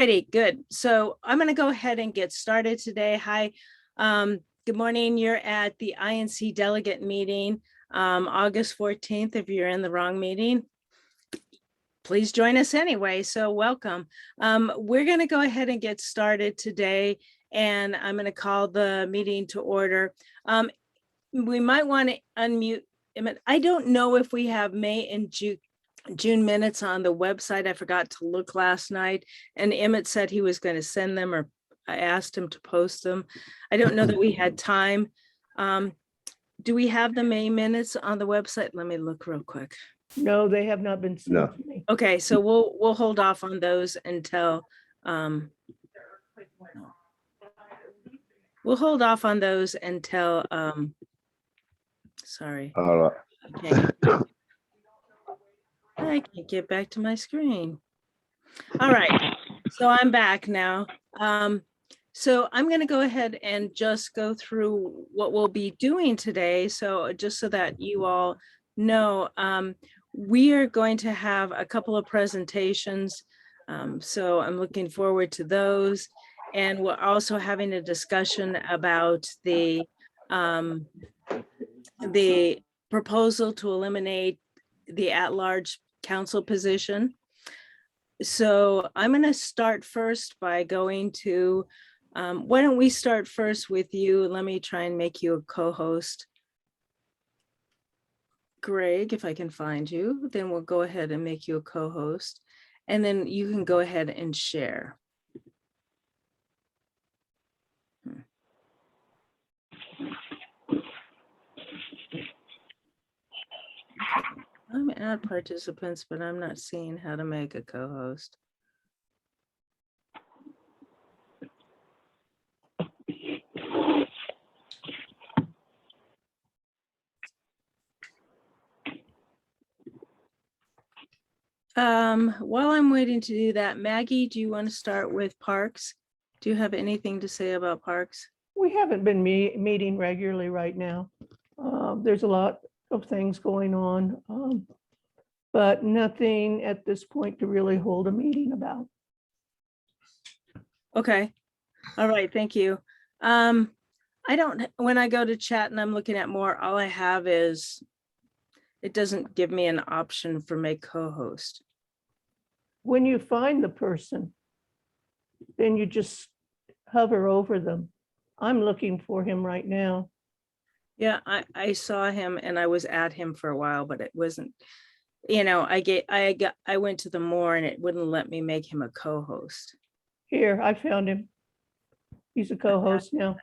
Righty, good. So I'm going to go ahead and get started today. Hi, good morning. You're at the INC delegate meeting, August 14th. If you're in the wrong meeting, please join us anyway. So welcome. We're going to go ahead and get started today, and I'm going to call the meeting to order. We might want to unmute. I don't know if we have May and June minutes on the website. I forgot to look last night, and Emmett said he was going to send them, or I asked him to post them. I don't know that we had time. Do we have the May minutes on the website? Let me look real quick. No, they have not been sent to me. Okay, so we'll hold off on those until sorry. Okay. I can't get back to my screen. All right, so I'm back now. So I'm going to go ahead and just go through what we'll be doing today. So just so that you all know, we are going to have a couple of presentations. So I'm looking forward to those. And we're also having a discussion about the proposal to eliminate the at-large council position. So I'm going to start first by going to, why don't we start first with you? Let me try and make you a co-host. Greg, if I can find you, then we'll go ahead and make you a co-host, and then you can go ahead and share. I'm add participants, but I'm not seeing how to make a co-host. While I'm waiting to do that, Maggie, do you want to start with parks? Do you have anything to say about parks? We haven't been meeting regularly right now. There's a lot of things going on, but nothing at this point to really hold a meeting about. Okay. All right. Thank you. I don't, when I go to chat and I'm looking at more, all I have is, it doesn't give me an option for make co-host. When you find the person, then you just hover over them. I'm looking for him right now. Yeah, I saw him and I was at him for a while, but it wasn't, you know, I went to the more and it wouldn't let me make him a co-host. Here, I found him. He's a co-host now.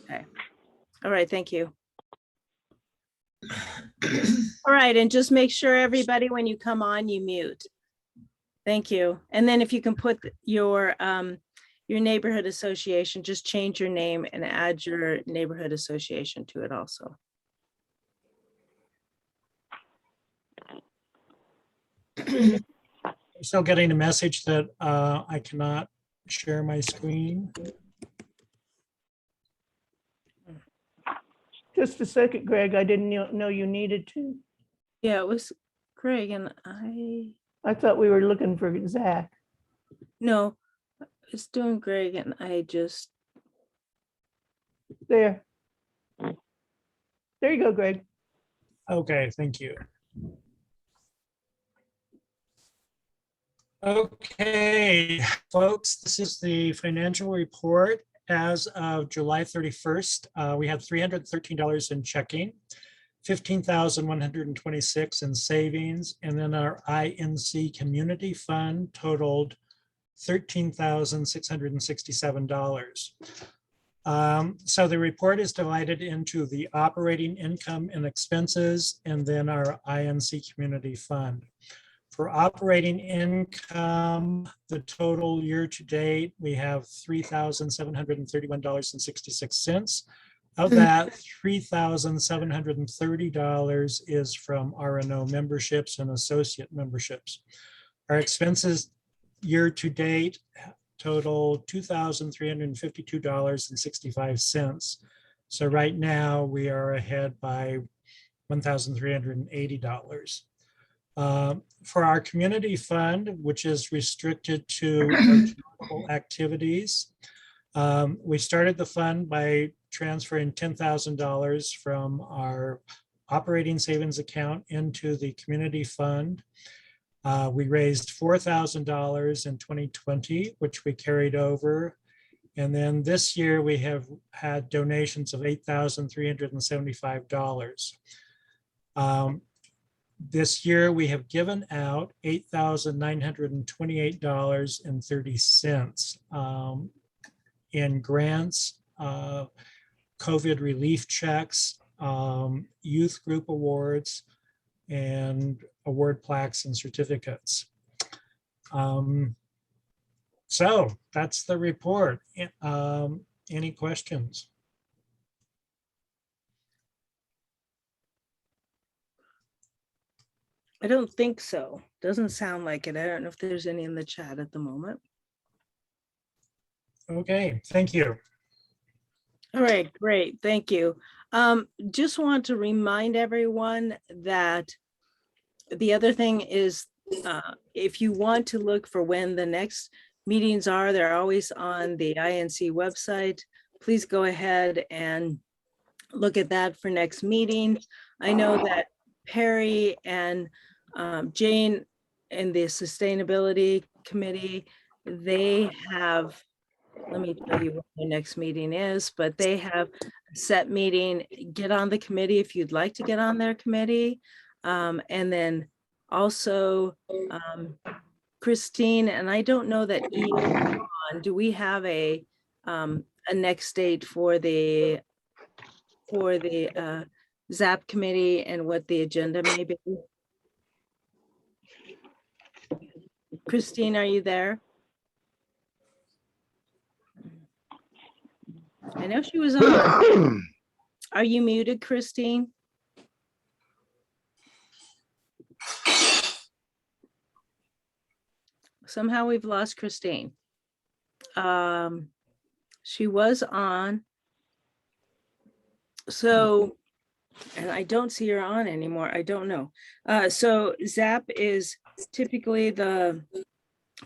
Okay. All right, thank you. All right, and just make sure everybody, when you come on, you mute. Thank you. And then if you can put your neighborhood association, just change your name and add your neighborhood association to it also. I'm still getting a message that I cannot share my screen. Just a second, Greg. I didn't know you needed to. Yeah, it was Greg and I thought we were looking for Zack. No, it's doing Greg and I just. There. There you go, Greg. Okay, thank you. Okay, folks, this is the financial report as of July 31st. We have $313 in checking, $15,126 in savings, and then our INC community fund totaled $13,667. So the report is divided into the operating income and expenses, and then our INC community fund. For operating income, the total year to date, we have $3,731.66. Of that, $3,730 is from RNO memberships and associate memberships. Our expenses year to date total $2,352.65. So right now we are ahead by $1,380. For our community fund, which is restricted to our charitable activities, we started the fund by transferring $10,000 from our operating savings account into the community fund. We raised $4,000 in 2020, which we carried over. And then this year we have had donations of $8,375. This year we have given out $8,928.30 in grants, COVID relief checks, youth group awards, and award plaques and certificates. So that's the report. Any questions? I don't think so. Doesn't sound like it. I don't know if there's any in the chat at the moment. Okay, thank you. All right, great. Thank you. Just want to remind everyone that the other thing is, if you want to look for when the next meetings are, they're always on the INC website. Please go ahead and look at that for next meeting. I know that Perry and Jane and the Sustainability Committee, they have, let me tell you what the next meeting is, but they have a set meeting. Get on the committee if you'd like to get on their committee. And then also Christine, and I don't know that Ian, do we have a next date for the ZAP committee and what the agenda may be? Christine, are you there? I know she was on. Are you muted, Christine? Somehow we've lost Christine. She was on. So, and I don't see her on anymore. I don't know. So ZAP is typically the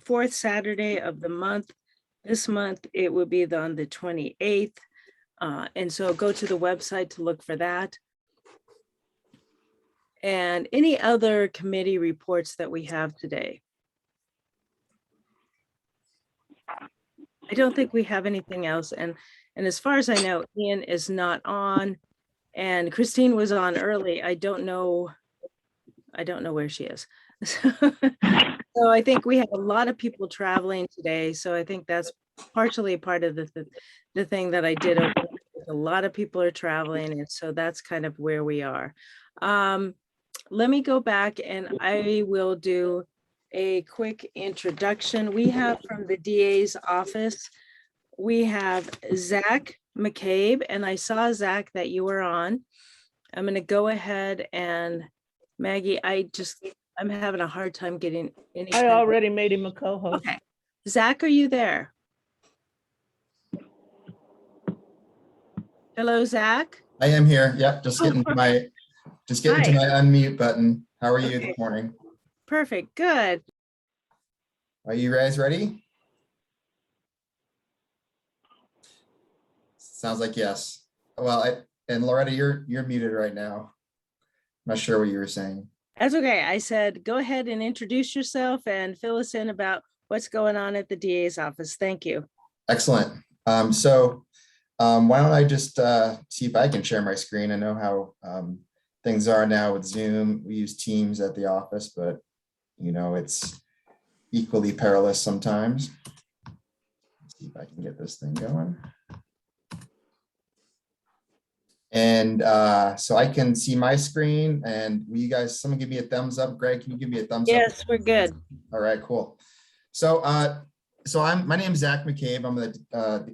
fourth Saturday of the month. This month, it would be on the 28th. And so go to the website to look for that. And any other committee reports that we have today. I don't think we have anything else. And as far as I know, Ian is not on and Christine was on early. I don't know where she is. So I think we have a lot of people traveling today. So I think that's partially a part of the thing that I did. A lot of people are traveling. And so that's kind of where we are. Let me go back and I will do a quick introduction. We have from the DA's office, we have Zack McCabe, and I saw, Zack, that you were on. I'm going to go ahead and Maggie, I'm having a hard time getting any. I already made him a co-host. Okay. Zack, are you there? Hello, Zack. I am here. Yep, just getting to my unmute button. How are you this morning? Perfect. Good. Are you guys ready? Sounds like yes. Well, and Loretta, you're muted right now. I'm not sure what you were saying. That's okay. I said, go ahead and introduce yourself and fill us in about what's going on at the DA's office. Thank you. Excellent. So why don't I just see if I can share my screen? I know how things are now with Zoom. We use Teams at the office, but you know, it's equally perilous sometimes. Let's see if I can get this thing going. And so I can see my screen, and will you guys, someone give me a thumbs up? Greg, can you give me a thumbs up? Yes, we're good. All right, cool. So my name is Zack McCabe. I'm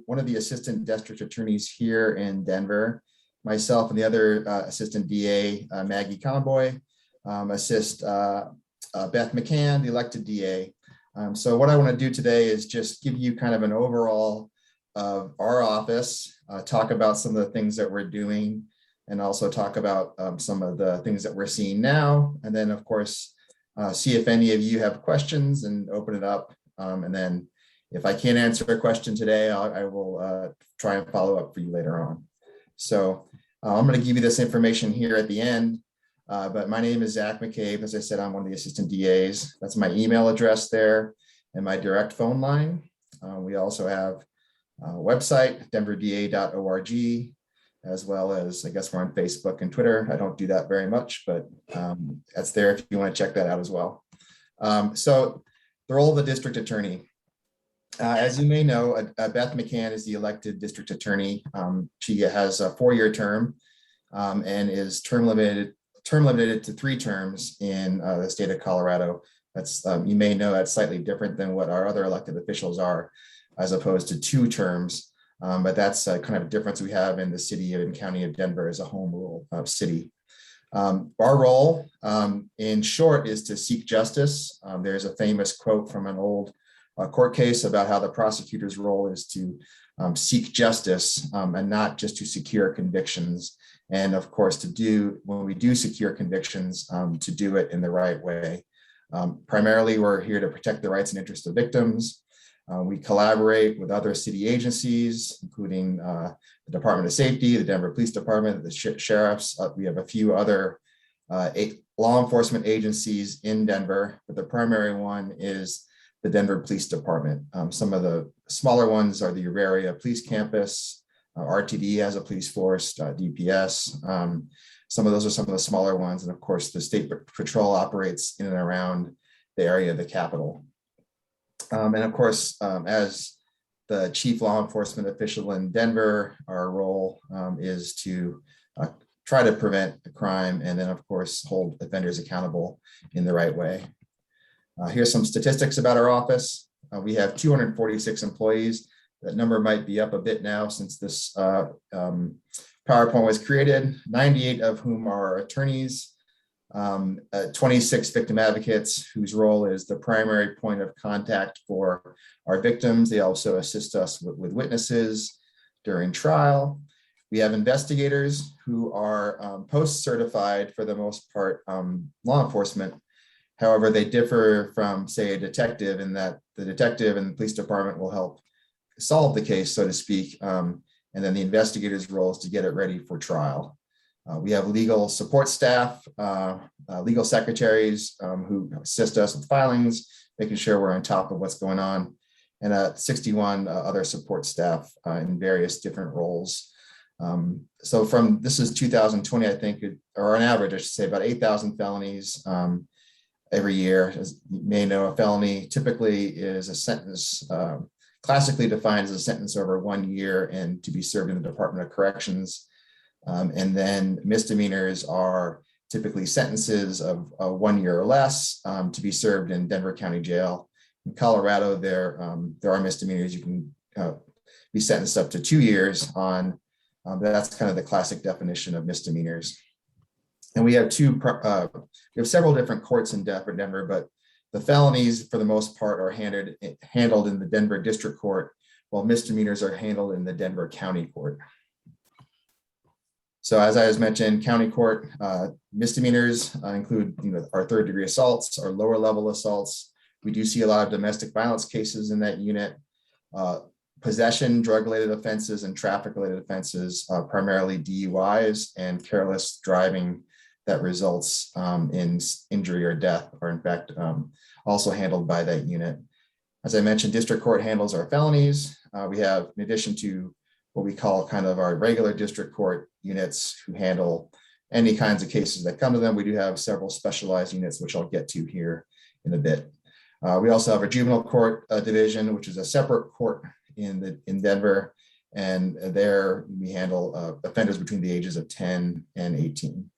one of the assistant district attorneys here in Denver. Myself and the other assistant DA, Maggie Conboy, assist Beth McCann, the elected DA. So what I want to do today is just give you kind of an overall of our office, talk about some of the things that we're doing, and also talk about some of the things that we're seeing now. And then, of course, see if any of you have questions and open it up. And then if I can't answer a question today, I will try and follow up for you later on. So I'm going to give you this information here at the end. But my name is Zack McCabe. As I said, I'm one of the assistant DAs. That's my email address there and my direct phone line. We also have a website, denverda.org, as well as, I guess we're on Facebook and Twitter. I don't do that very much, but that's there if you want to check that out as well. So the role of the district attorney. As you may know, Beth McCann is the elected district attorney. She has a 4-year term and is term limited to 3 terms in the state of Colorado. That's, you may know, that's slightly different than what our other elected officials are, as opposed to 2 terms. But that's kind of a difference we have in the city and county of Denver as a home rule city. Our role, in short, is to seek justice. There's a famous quote from an old court case about how the prosecutor's role is to seek justice and not just to secure convictions. And of course, when we do secure convictions, to do it in the right way. Primarily, we're here to protect the rights and interests of victims. We collaborate with other city agencies, including the Department of Safety, the Denver Police Department, the sheriffs. We have a few other law enforcement agencies in Denver, but the primary one is the Denver Police Department. Some of the smaller ones are the Herrera Police Campus, RTD has a police force, DPS. Some of those are some of the smaller ones. And of course, the State Patrol operates in and around the area of the Capitol. And of course, as the chief law enforcement official in Denver, our role is to try to prevent the crime and then, of course, hold offenders accountable in the right way. Here's some statistics about our office. We have 246 employees. That number might be up a bit now since this PowerPoint was created, 98 of whom are attorneys, 26 victim advocates whose role is the primary point of contact for our victims. They also assist us with witnesses during trial. We have investigators who are post-certified for the most part, law enforcement. However, they differ from, say, a detective in that the detective and the police department will help solve the case, so to speak. And then the investigator's role is to get it ready for trial. We have legal support staff, legal secretaries who assist us with filings, making sure we're on top of what's going on, and 61 other support staff in various different roles. So this is 2020, I think, or on average, I should say, about 8,000 felonies every year. As you may know, a felony typically is a sentence, classically defined as a sentence over 1 year and to be served in the Department of Corrections. And then misdemeanors are typically sentences of 1 year or less to be served in Denver County Jail. In Colorado, there are misdemeanors you can be sentenced up to 2 years on. That's kind of the classic definition of misdemeanors. And we have several different courts in Denver, but the felonies, for the most part, are handled in the Denver District Court, while misdemeanors are handled in the Denver County Court. So as I was mentioned, county court misdemeanors include our 3rd-degree assaults, our lower level assaults. We do see a lot of domestic violence cases in that unit. Possession, drug-related offenses, and traffic-related offenses, primarily DUIs and careless driving that results in injury or death are in fact also handled by that unit. As I mentioned, district court handles our felonies. We have, in addition to what we call kind of our regular district court units who handle any kinds of cases that come to them, we do have several specialized units, which I'll get to here in a bit. We also have a juvenile court division, which is a separate court in Denver, and there we handle offenders between the ages of 10 and 18.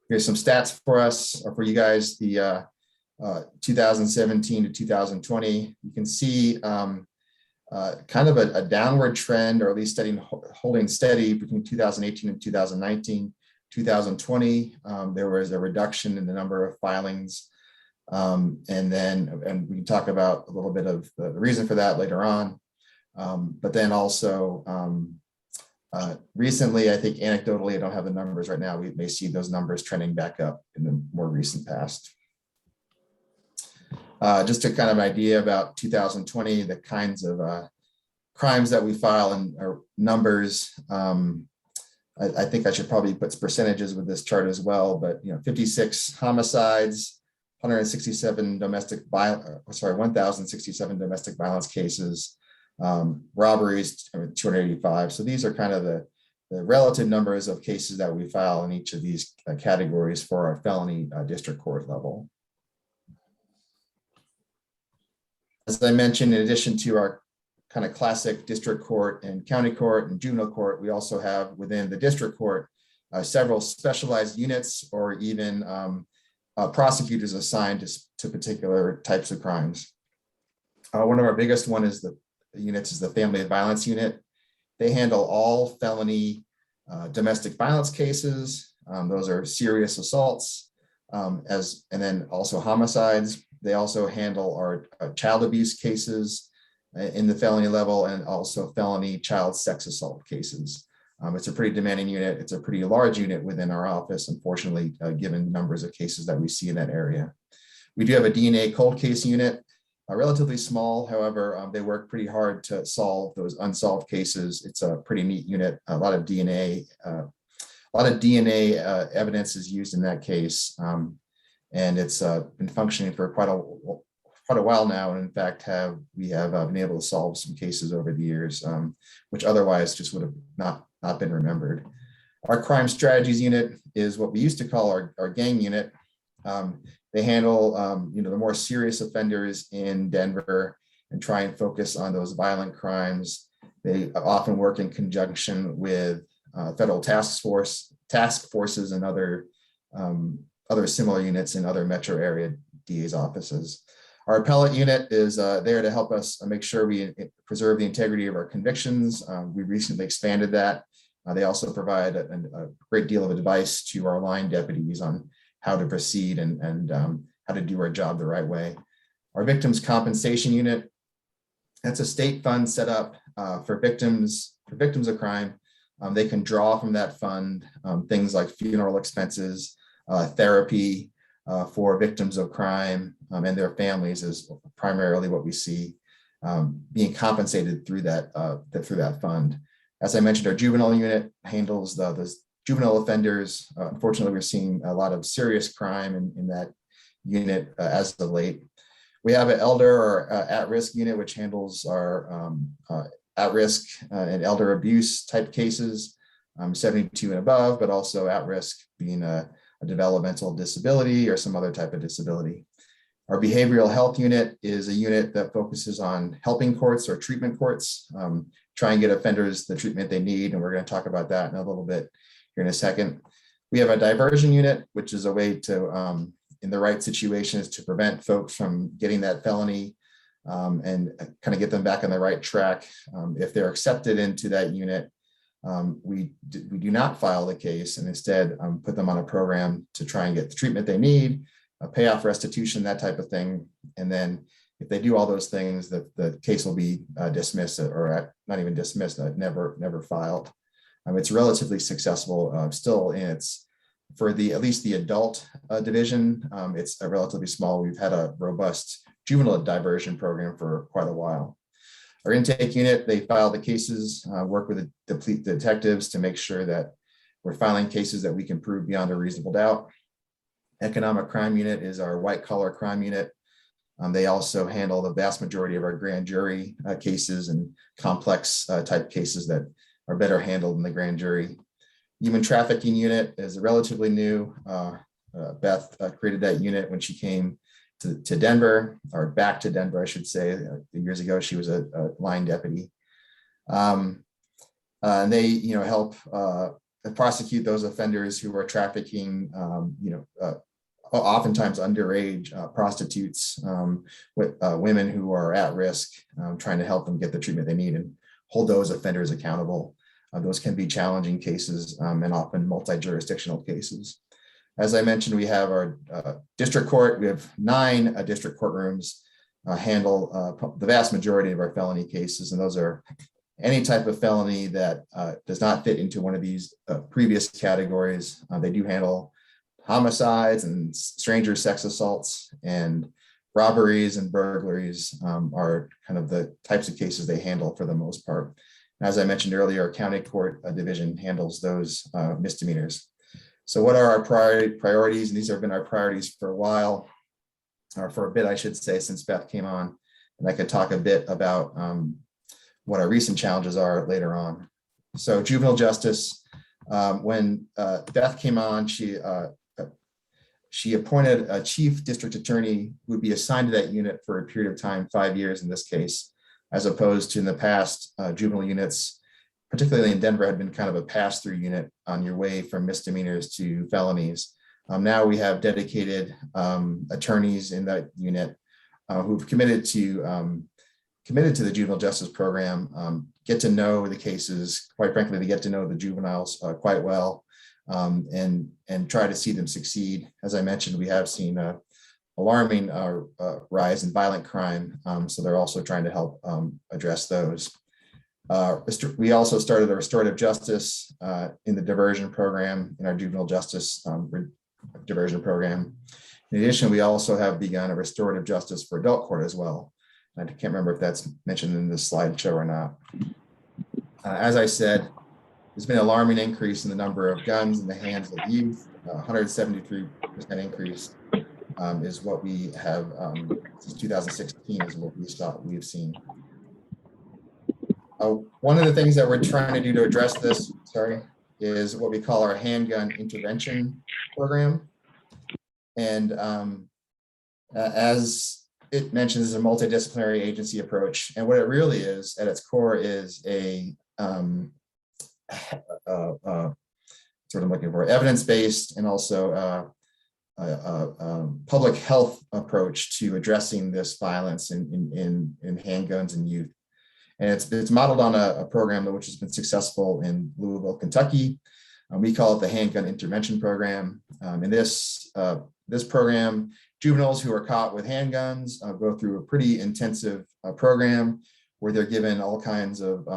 Here's some stats for us, or for you guys, the 2017 to 2020. You can see kind of a downward trend, or at least holding steady between 2018 and 2019. 2020, there was a reduction in the number of filings. And we can talk about a little bit of the reason for that later on. But then also recently, I think anecdotally, I don't have the numbers right now. We may see those numbers trending back up in the more recent past. Just to kind of idea about 2020, the kinds of crimes that we file and numbers. I think I should probably put percentages with this chart as well, but 56 homicides, 167 1,067 domestic violence cases, robberies, 285. So these are kind of the relative numbers of cases that we file in each of these categories for our felony district court level. As I mentioned, in addition to our kind of classic district court and county court and juvenile court, we also have within the district court several specialized units or even prosecutors assigned to particular types of crimes. One of our biggest units is the family violence unit. They handle all felony domestic violence cases. Those are serious assaults, and then also homicides. They also handle our child abuse cases in the felony level and also felony child sex assault cases. It's a pretty demanding unit. It's a pretty large unit within our office, unfortunately, given the numbers of cases that we see in that area. We do have a DNA cold case unit, relatively small. However, they work pretty hard to solve those unsolved cases. It's a pretty neat unit. A lot of DNA evidence is used in that case. And it's been functioning for quite a while now. And in fact, we have been able to solve some cases over the years, which otherwise just would have not been remembered. Our crime strategies unit is what we used to call our gang unit. They handle the more serious offenders in Denver and try and focus on those violent crimes. They often work in conjunction with federal task forces and other similar units in other metro area DA's offices. Our appellate unit is there to help us make sure we preserve the integrity of our convictions. We recently expanded that. They also provide a great deal of advice to our line deputies on how to proceed and how to do our job the right way. Our victims compensation unit, that's a state fund set up for victims of crime. They can draw from that fund things like funeral expenses, therapy for victims of crime and their families is primarily what we see being compensated through that fund. As I mentioned, our juvenile unit handles the juvenile offenders. Unfortunately, we're seeing a lot of serious crime in that unit as of late. We have an elder or at-risk unit, which handles our at-risk and elder abuse type cases, 72 and above, but also at-risk being a developmental disability or some other type of disability. Our behavioral health unit is a unit that focuses on helping courts or treatment courts, try and get offenders the treatment they need. And we're going to talk about that in a little bit here in a second. We have a diversion unit, which is a way to, in the right situations, to prevent folks from getting that felony and kind of get them back on the right track. If they're accepted into that unit, we do not file the case and instead put them on a program to try and get the treatment they need, pay off restitution, that type of thing. And then if they do all those things, the case will be dismissed or not even dismissed, never filed. It's relatively successful still in its, for at least the adult division, it's a relatively small. We've had a robust juvenile diversion program for quite a while. Our intake unit, they file the cases, work with the detectives to make sure that we're filing cases that we can prove beyond a reasonable doubt. Economic crime unit is our white collar crime unit. They also handle the vast majority of our grand jury cases and complex type cases that are better handled in the grand jury. Human trafficking unit is relatively new. Beth created that unit when she came to Denver, or back to Denver, I should say. Years ago, she was a line deputy. And they, help prosecute those offenders who are trafficking, oftentimes underage prostitutes, with women who are at risk, trying to help them get the treatment they need and hold those offenders accountable. Those can be challenging cases and often multi-jurisdictional cases. As I mentioned, we have our district court. We have 9 district courtrooms handle the vast majority of our felony cases. And those are any type of felony that does not fit into one of these previous categories. They do handle homicides and stranger sex assaults and robberies and burglaries are kind of the types of cases they handle for the most part. As I mentioned earlier, our county court division handles those misdemeanors. So what are our priorities? And these have been our priorities for a while, or for a bit, I should say, since Beth came on. And I could talk a bit about what our recent challenges are later on. So juvenile justice, when Beth came on, she appointed a chief district attorney who would be assigned to that unit for a period of time, 5 years in this case, as opposed to in the past, juvenile units, particularly in Denver, had been kind of a pass-through unit on your way from misdemeanors to felonies. Now we have dedicated attorneys in that unit who've committed to the juvenile justice program, get to know the cases. Quite frankly, they get to know the juveniles quite well, and try to see them succeed. As I mentioned, we have seen a alarming rise in violent crime, so they're also trying to help address those. We also started a restorative justice in the diversion program, in our juvenile justice diversion program. In addition, we also have begun a restorative justice for adult court as well. I can't remember if that's mentioned in this slideshow or not. As I said, there's been an alarming increase in the number of guns in the hands of youth. 173% increase is what we have since 2016 is what we've seen. One of the things that we're trying to do to address this, is what we call our handgun intervention program. And as it mentions, is a multidisciplinary agency approach. And what it really is at its core is a sort of looking for evidence-based and also public health approach to addressing this violence in handguns and youth. And it's modeled on a program which has been successful in Louisville, Kentucky. We call it the Handgun Intervention Program. In this program, juveniles who are caught with handguns go through a pretty intensive program where they're given all kinds of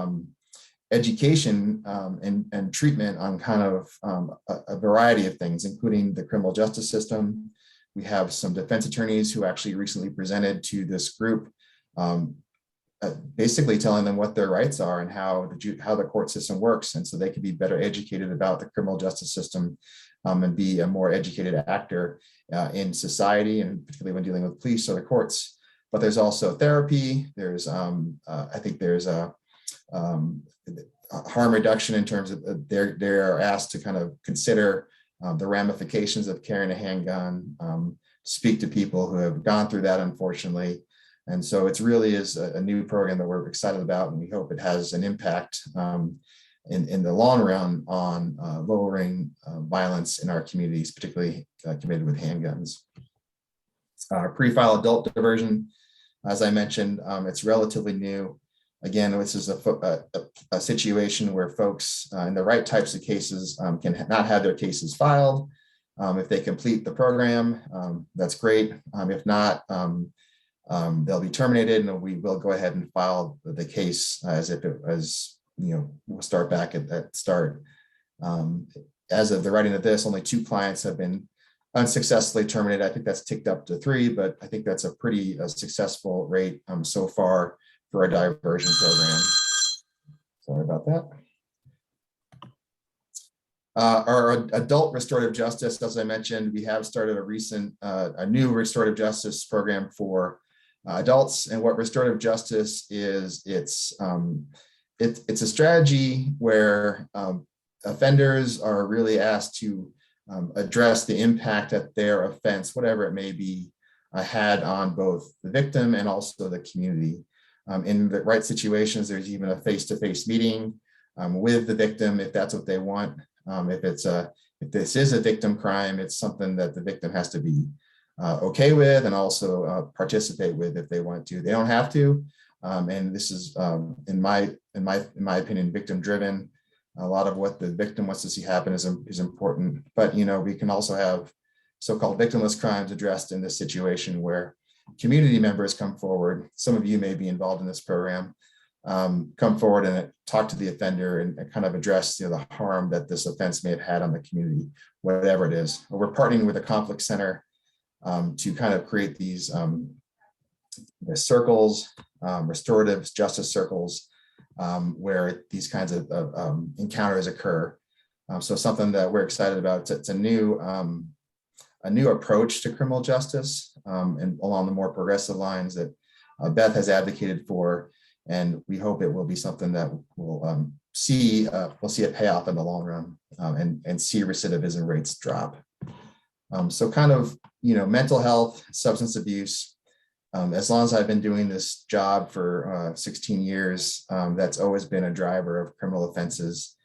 education and treatment on kind of a variety of things, including the criminal justice system. We have some defense attorneys who actually recently presented to this group, basically telling them what their rights are and how the court system works, and so they can be better educated about the criminal justice system and be a more educated actor in society, and particularly when dealing with police or the courts. But there's also therapy. There's I think there's a harm reduction in terms of they're asked to kind of consider the ramifications of carrying a handgun, speak to people who have gone through that, unfortunately. And so it really is a new program that we're excited about, and we hope it has an impact in the long run on lowering violence in our communities, particularly committed with handguns. Pre-file adult diversion, as I mentioned, it's relatively new. Again, this is a situation where folks in the right types of cases can not have their cases filed. If they complete the program, that's great. If not, they'll be terminated, and we will go ahead and file the case as if it was, we'll start back at that start. As of the writing of this, only 2 clients have been unsuccessfully terminated. I think that's ticked up to 3, but I think that's a pretty successful rate so far for a diversion program. Sorry about that. Our adult restorative justice, as I mentioned, we have started a new restorative justice program for adults. And what restorative justice is, it's a strategy where offenders are really asked to address the impact that their offense, whatever it may be, had on both the victim and also the community. In the right situations, there's even a face-to-face meeting with the victim if that's what they want. If this is a victim crime, it's something that the victim has to be okay with and also participate with if they want to. They don't have to, and this is, in my opinion, victim-driven. A lot of what the victim wants to see happen is important, but we can also have so-called victimless crimes addressed in this situation where community members come forward. Some of you may be involved in this program. Come forward and talk to the offender and kind of address the harm that this offense may have had on the community, whatever it is. We're partnering with a conflict center to kind of create these There's circles, restorative justice circles, where these kinds of encounters occur. So something that we're excited about. It's a new approach to criminal justice, and along the more progressive lines that Beth has advocated for, and we hope it will be something that we'll see a payoff in the long run, and see recidivism rates drop. So kind of, mental health, substance abuse. As long as I've been doing this job for 16 years, that's always been a driver of criminal offenses.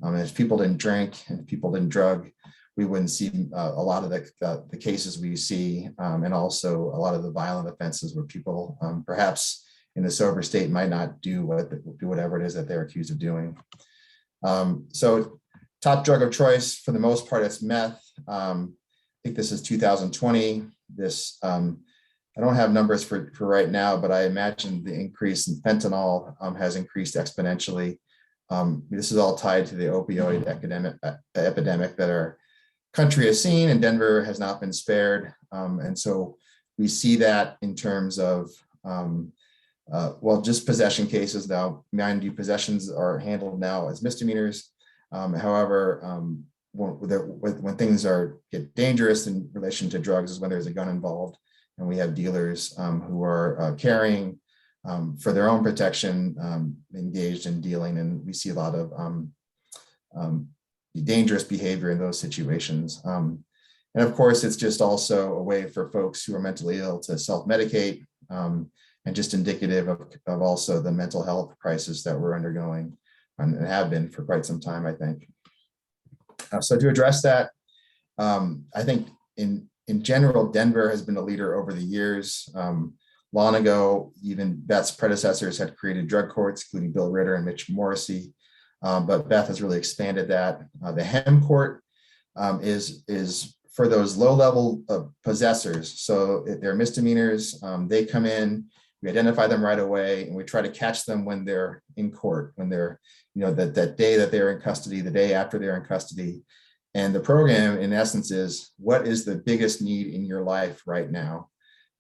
If people didn't drink and people didn't drug, we wouldn't see a lot of the cases we see, and also a lot of the violent offenses where people perhaps in a sober state might not do whatever it is that they're accused of doing. So top drug of choice, for the most part, it's meth. I think this is 2020. This, I don't have numbers for right now, but I imagine the increase in fentanyl has increased exponentially. This is all tied to the opioid epidemic that our country has seen, and Denver has not been spared. And so we see that in terms of, just possession cases now. Mind you, possessions are handled now as misdemeanors. However, when things get dangerous in relation to drugs is when there's a gun involved, and we have dealers who are carrying for their own protection, engaged in dealing, and we see a lot of dangerous behavior in those situations. And of course, it's just also a way for folks who are mentally ill to self-medicate, and just indicative of also the mental health crisis that we're undergoing and have been for quite some time, I think. So to address that, I think in general, Denver has been a leader over the years. Long ago, even Beth's predecessors had created drug courts, including Bill Ritter and Mitch Morrissey. But Beth has really expanded that. The HEM court is for those low-level possessors. So if they're misdemeanors, they come in, we identify them right away, and we try to catch them when they're in court, when they're, that day that they're in custody, the day after they're in custody. And the program, in essence, is what is the biggest need in your life right now?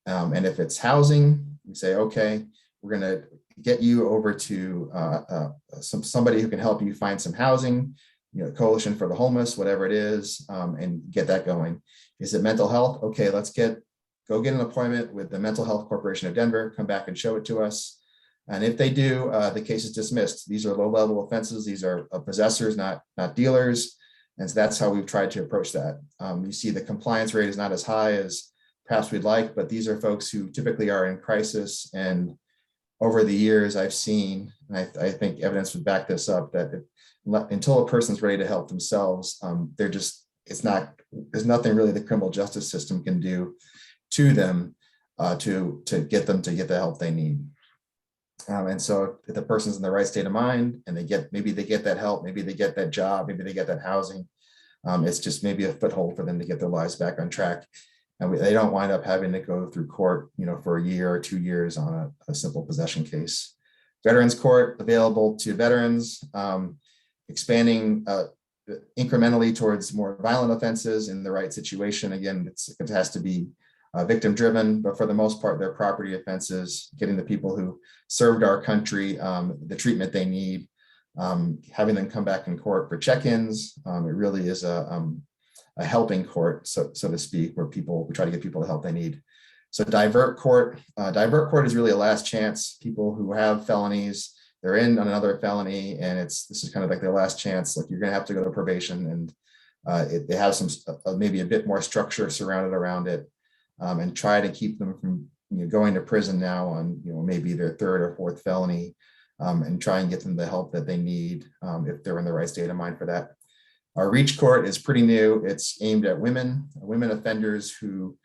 And if it's housing, we say, okay, we're going to get you over to somebody who can help you find some housing, Coalition for the Homeless, whatever it is, and get that going. Is it mental health? Okay, let's go get an appointment with the Mental Health Corporation of Denver, come back and show it to us. And if they do, the case is dismissed. These are low-level offenses. These are possessors, not dealers. And so that's how we've tried to approach that. You see the compliance rate is not as high as perhaps we'd like, but these are folks who typically are in crisis. And over the years, I've seen, and I think evidence would back this up, that until a person's ready to help themselves, there's nothing really the criminal justice system can do to them to get them to get the help they need. And so if the person's in the right state of mind and maybe they get that help, maybe they get that job, maybe they get that housing, it's just maybe a foothold for them to get their lives back on track. And they don't wind up having to go through court, for a year or 2 years on a simple possession case. Veterans Court available to veterans, expanding incrementally towards more violent offenses in the right situation. Again, it has to be victim driven, but for the most part, they're property offenses, getting the people who served our country the treatment they need, having them come back in court for check-ins. It really is a helping court, so to speak, where we try to get people the help they need. So divert court is really a last chance. People who have felonies, they're in on another felony, and this is kind of like their last chance. Like, you're going to have to go to probation, and they have some maybe a bit more structure surrounded around it, and try to keep them from going to prison now on maybe their third or fourth felony, and try and get them the help that they need if they're in the right state of mind for that. Our Reach Court is pretty new. It's aimed at women offenders who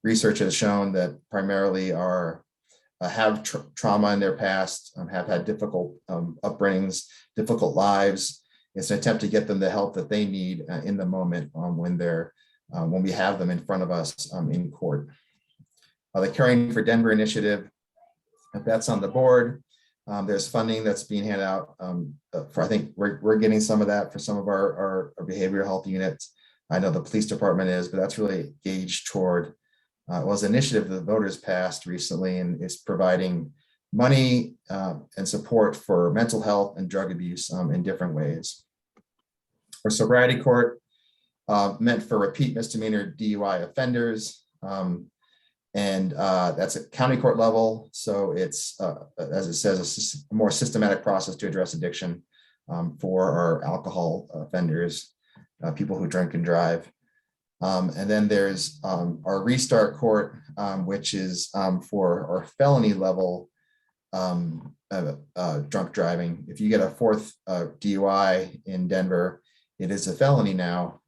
research has shown that primarily have trauma in their past, have had difficult upbringings, difficult lives. It's an attempt to get them the help that they need in the moment when we have them in front of us in court. The Caring for Denver initiative, that's on the board. There's funding that's being handed out I think we're getting some of that for some of our behavioral health units. I know the police department is, but that's really gauged toward was an initiative that the voters passed recently and is providing money and support for mental health and drug abuse in different ways. Our sobriety court meant for repeat misdemeanor DUI offenders. And that's a county court level. So it's, as it says, a more systematic process to address addiction for our alcohol offenders, people who drink and drive. And then there's our restart court, which is for our felony level drunk driving. If you get a fourth DUI in Denver, it is a felony now.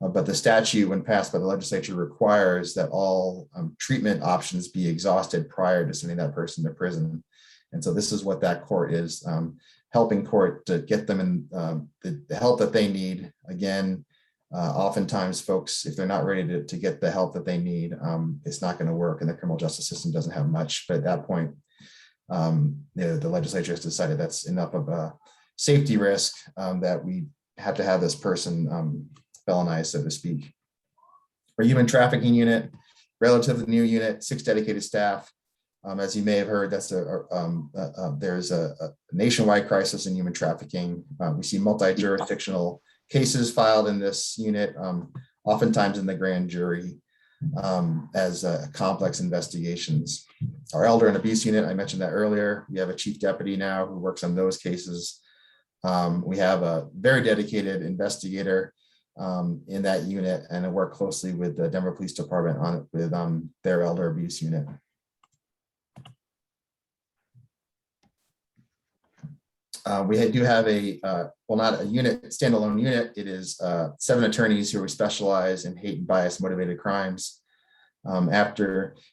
But the statute, when passed by the legislature, requires that all treatment options be exhausted prior to sending that person to prison. And so this is what that court is, helping court to get them in the help that they need. Again, oftentimes folks, if they're not ready to get the help that they need, it's not going to work, and the criminal justice system doesn't have much. But at that point, the legislature has decided that's enough of a safety risk that we have to have this person felonized, so to speak. Our human trafficking unit, relatively new unit, 6 dedicated staff. As you may have heard, that's there's a nationwide crisis in human trafficking. We see multi-jurisdictional cases filed in this unit, oftentimes in the grand jury, as complex investigations. Our elder and abuse unit, I mentioned that earlier. We have a chief deputy now who works on those cases. We have a very dedicated investigator in that unit, and I work closely with the Denver Police Department on it with their elder abuse unit. We do have a, well, not a unit, standalone unit. It is 7 attorneys who specialize in hate and bias motivated crimes.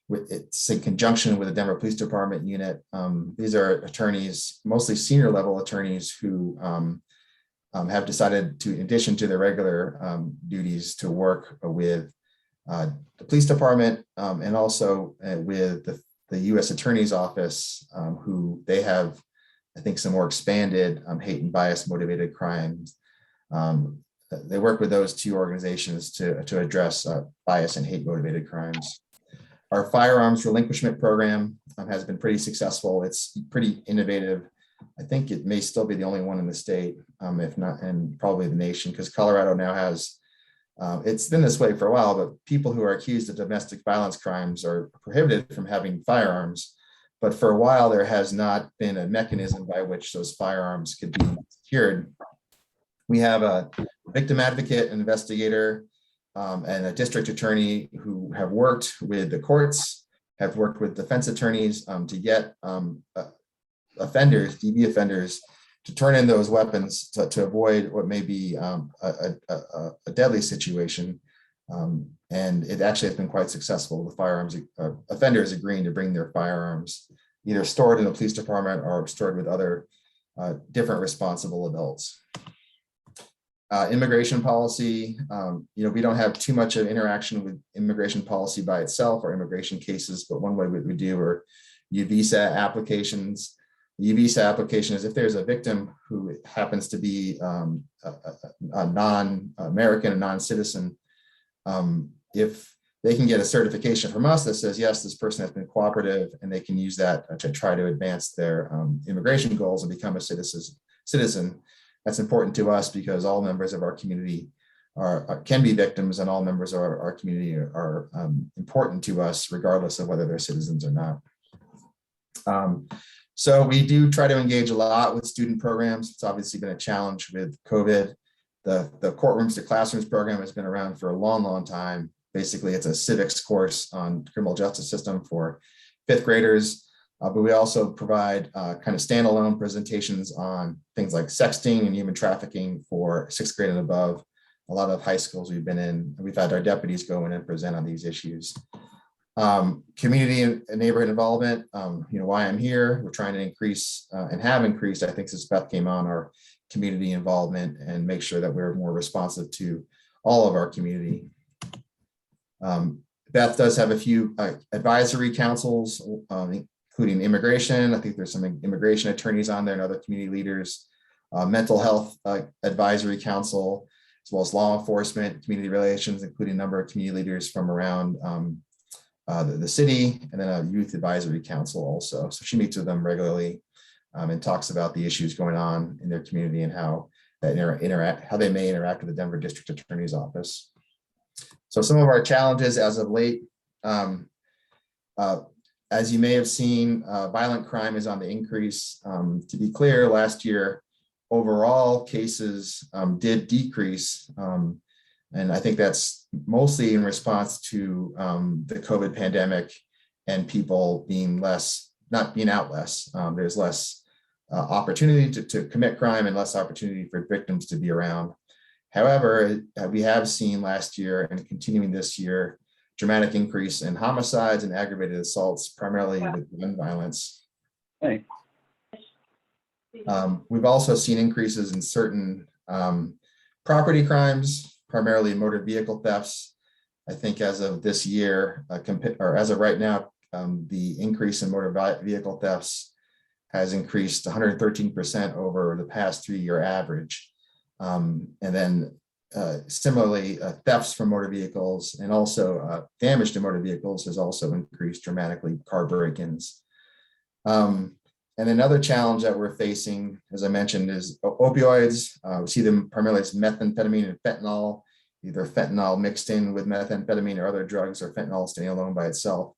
It's in conjunction with the Denver Police Department unit. These are attorneys, mostly senior level attorneys, who have decided to, in addition to their regular duties, to work with the police department and also with the U.S. Attorney's Office, who they have, I think, some more expanded hate and bias motivated crimes. They work with those 2 organizations to address bias and hate motivated crimes. Our firearms relinquishment program has been pretty successful. It's pretty innovative. I think it may still be the only one in the state, if not, and probably the nation, because Colorado now has, it's been this way for a while, but people who are accused of domestic violence crimes are prohibited from having firearms. But for a while, there has not been a mechanism by which those firearms could be secured. We have a victim advocate, an investigator, and a district attorney who have worked with the courts, have worked with defense attorneys to get offenders, DV offenders, to turn in those weapons to avoid what may be a deadly situation. And it actually has been quite successful. The firearms offenders agreeing to bring their firearms, either stored in the police department or stored with other different responsible adults. Immigration policy, we don't have too much of interaction with immigration policy by itself or immigration cases, but one way we do are U-Visa applications. The U-Visa application is if there's a victim who happens to be a non-American, a non-citizen, if they can get a certification from us that says, yes, this person has been cooperative, and they can use that to try to advance their immigration goals and become a citizen. That's important to us because all members of our community can be victims, and all members of our community are important to us, regardless of whether they're citizens or not. So we do try to engage a lot with student programs. It's obviously been a challenge with COVID. The courtrooms to classrooms program has been around for a long, long time. Basically, it's a civics course on criminal justice system for 5th graders. But we also provide kind of standalone presentations on things like sexting and human trafficking for 6th grade and above. A lot of high schools we've been in, we've had our deputies go in and present on these issues. Community and neighborhood involvement, why I'm here, we're trying to increase and have increased, I think since Beth came on, our community involvement and make sure that we're more responsive to all of our community. Beth does have a few advisory councils, including immigration. I think there's some immigration attorneys on there and other community leaders, mental health advisory council, as well as law enforcement, community relations, including a number of community leaders from around the city, and then a youth advisory council also. So she meets with them regularly and talks about the issues going on in their community and how that how they may interact with the Denver District Attorney's Office. So some of our challenges as of late, as you may have seen, violent crime is on the increase. To be clear, last year, overall cases did decrease. And I think that's mostly in response to the COVID pandemic and people being not being out less. There's less opportunity to commit crime and less opportunity for victims to be around. However, we have seen last year and continuing this year, dramatic increase in homicides and aggravated assaults, primarily with gun violence. Hey. We've also seen increases in certain property crimes, primarily motor vehicle thefts. I think as of this year, or as of right now, the increase in motor vehicle thefts has increased 113% over the past 3-year average. And then similarly, thefts from motor vehicles and also damage to motor vehicles has also increased dramatically, car break-ins. And another challenge that we're facing, as I mentioned, is opioids. We see them primarily as methamphetamine and fentanyl, either fentanyl mixed in with methamphetamine or other drugs, or fentanyl standing alone by itself,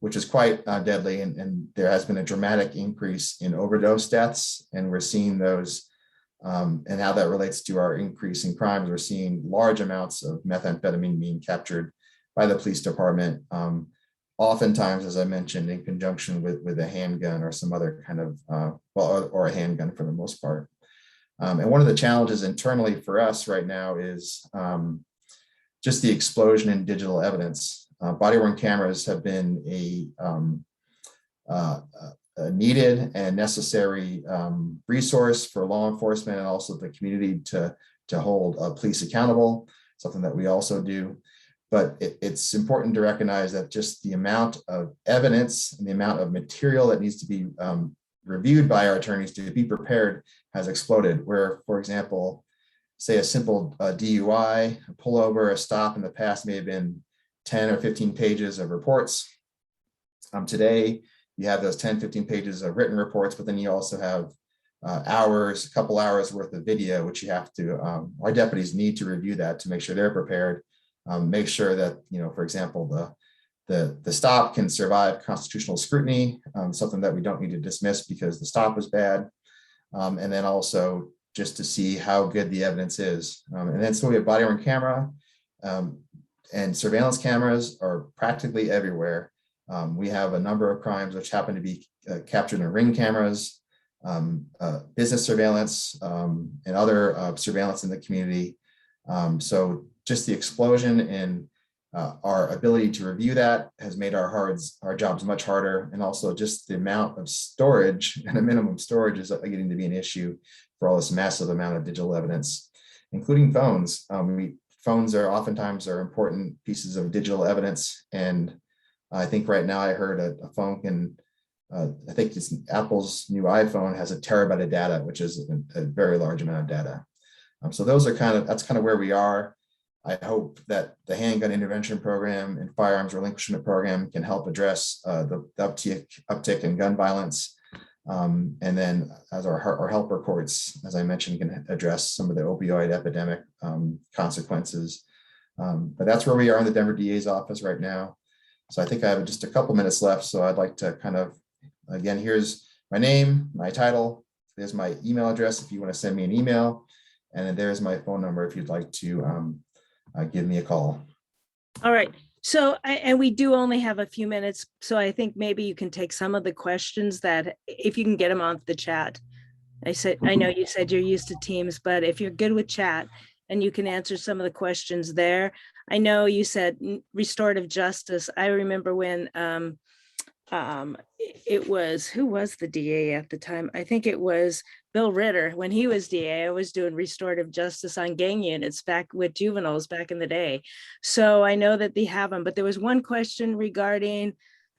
which is quite deadly. And there has been a dramatic increase in overdose deaths, and we're seeing those and how that relates to our increase in crimes. We're seeing large amounts of methamphetamine being captured by the police department, oftentimes, as I mentioned, in conjunction with a handgun or some other kind of, or a handgun for the most part. And one of the challenges internally for us right now is just the explosion in digital evidence. Body-worn cameras have been a needed and necessary resource for law enforcement and also the community to hold police accountable, something that we also do. But it's important to recognize that just the amount of evidence and the amount of material that needs to be reviewed by our attorneys to be prepared has exploded. Where, for example, say a simple DUI, a pullover, a stop in the past may have been 10 or 15 pages of reports. Today, you have those 10, 15 pages of written reports, but then you also have a couple hours worth of video, which you have to, our deputies need to review that to make sure they're prepared. Make sure that, for example, the stop can survive constitutional scrutiny, something that we don't need to dismiss because the stop was bad. And then also just to see how good the evidence is. And then so we have body-worn camera and surveillance cameras are practically everywhere. We have a number of crimes which happen to be captured in Ring cameras, business surveillance, and other surveillance in the community. So just the explosion in our ability to review that has made our jobs much harder. And also just the amount of storage and the minimum storage is getting to be an issue for all this massive amount of digital evidence, including phones. Phones are oftentimes important pieces of digital evidence. And I think right now I heard a phone can, I think it's Apple's new iPhone has 1 terabyte of data, which is a very large amount of data. So those are that's kind of where we are. I hope that the handgun intervention program and firearms relinquishment program can help address the uptick in gun violence. And then as our helper courts, as I mentioned, can address some of the opioid epidemic consequences. But that's where we are in the Denver DA's office right now. So I think I have just a couple minutes left. So I'd like to kind of, again, here's my name, my title. There's my email address if you want to send me an email. And then there's my phone number if you'd like to give me a call. All right. So, and we do only have a few minutes. So I think maybe you can take some of the questions that, if you can get them off the chat. I know you said you're used to Teams, but if you're good with chat and you can answer some of the questions there. I know you said restorative justice. I remember when it was, who was the DA at the time? I think it was Bill Ritter. When he was DA, I was doing restorative justice on gang units back with juveniles back in the day. So I know that they have them, but there was one question regarding,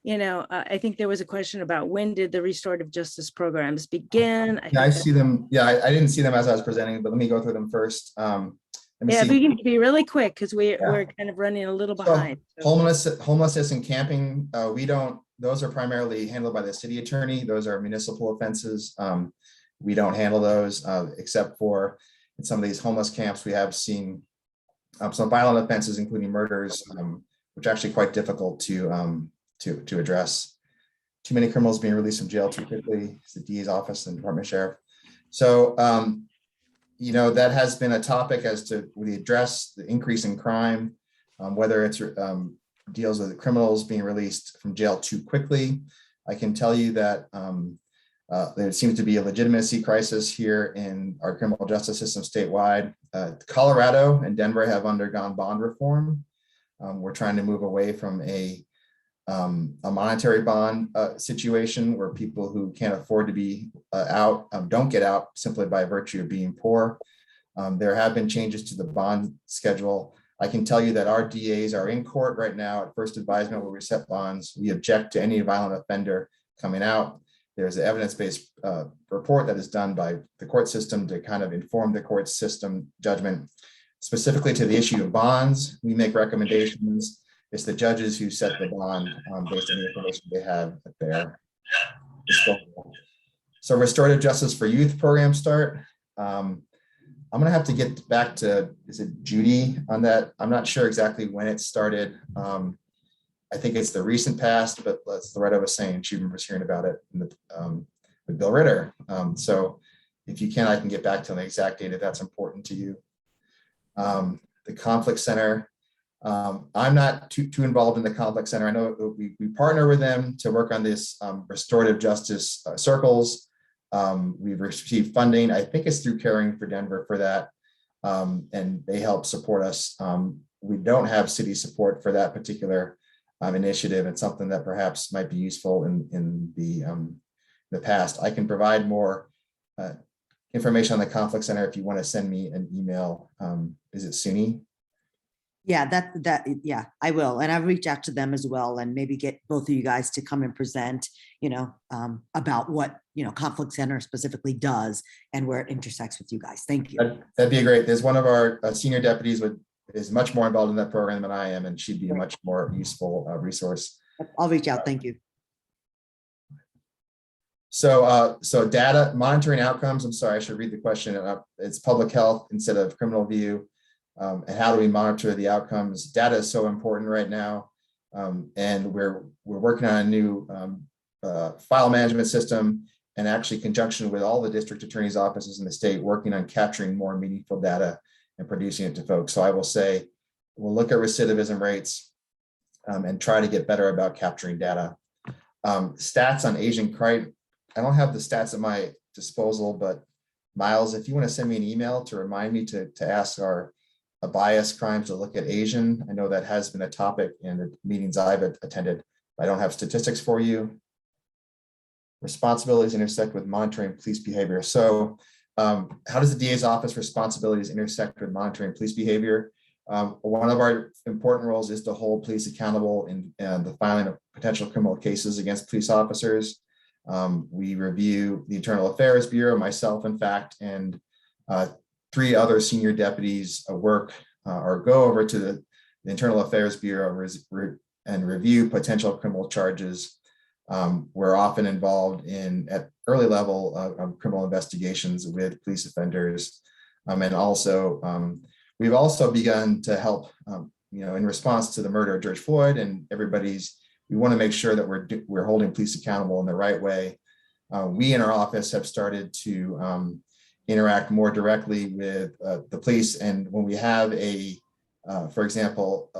I think there was a question about when did the restorative justice programs begin? I see them. Yeah, I didn't see them as I was presenting, but let me go through them first. Let me Yeah, if see. we can be really quick, because Yeah. we're kind of running a little So, behind. So- homelessness and camping, those are primarily handled by the city attorney. Those are municipal offenses. We don't handle those, except for in some of these homeless camps. We have seen some violent offenses, including murders, which are actually quite difficult to address. Too many criminals being released from jail too quickly. It's the DA's office and Department of Sheriff. So, that has been a topic as to we address the increase in crime, whether it's deals with criminals being released from jail too quickly. I can tell you that there seems to be a legitimacy crisis here in our criminal justice system statewide. Colorado and Denver have undergone bond reform. We're trying to move away from a monetary bond situation where people who can't afford to be out don't get out simply by virtue of being poor. There have been changes to the bond schedule. I can tell you that our DAs are in court right now at first advisement where we set bonds. We object to any violent offender coming out. There's an evidence-based report that is done by the court system to kind of inform the court system judgment. Specifically to the issue of bonds, we make recommendations. It's the judges who set the bond based on the information they have at their disposal. So restorative justice for youth program start. I'm going to have to get back to, is it Judy on that? I'm not sure exactly when it started. I think it's the recent past, but that's Loretta was saying she remembers hearing about it with Bill Ritter. So if you can, I can get back to the exact date if that's important to you. The conflict center. I'm not too involved in the conflict center. I know we partner with them to work on this restorative justice circles. We've received funding. I think it's through Caring for Denver for that. And they help support us. We don't have city support for that particular initiative. It's something that perhaps might be useful in the past. I can provide more information on the conflict center if you want to send me an email. Is it SUNY? Yeah, yeah, I will. And I've reached out to them as well and maybe get both of you guys to come and present, about what, Conflict Center specifically does and where it intersects with you guys. Thank you. That'd be great. There's one of our senior deputies is much more involved in that program than I am, and she'd be a much more useful resource. I'll reach out. Thank you. So data monitoring outcomes. I'm sorry, I should read the question. It's public health instead of criminal view. And how do we monitor the outcomes? Data is so important right now. And we're working on a new file management system, and actually conjunction with all the district attorney's offices in the state, working on capturing more meaningful data and producing it to folks. So I will say, we'll look at recidivism rates and try to get better about capturing data. Stats on Asian crime. I don't have the stats at my disposal, but Miles, if you want to send me an email to remind me to ask our bias crimes to look at Asian. I know that has been a topic in the meetings I've attended. I don't have statistics for you. Responsibilities intersect with monitoring police behavior. So how does the DA's office responsibilities intersect with monitoring police behavior? One of our important roles is to hold police accountable in the filing of potential criminal cases against police officers. We review the Internal Affairs Bureau, myself, in fact, and 3 other senior deputies work or go over to the Internal Affairs Bureau and review potential criminal charges. We're often involved at early level of criminal investigations with police offenders. And also, we've also begun to help, in response to the murder of George Floyd, and we want to make sure that we're holding police accountable in the right way. We in our office have started to interact more directly with the police. And when we have for example,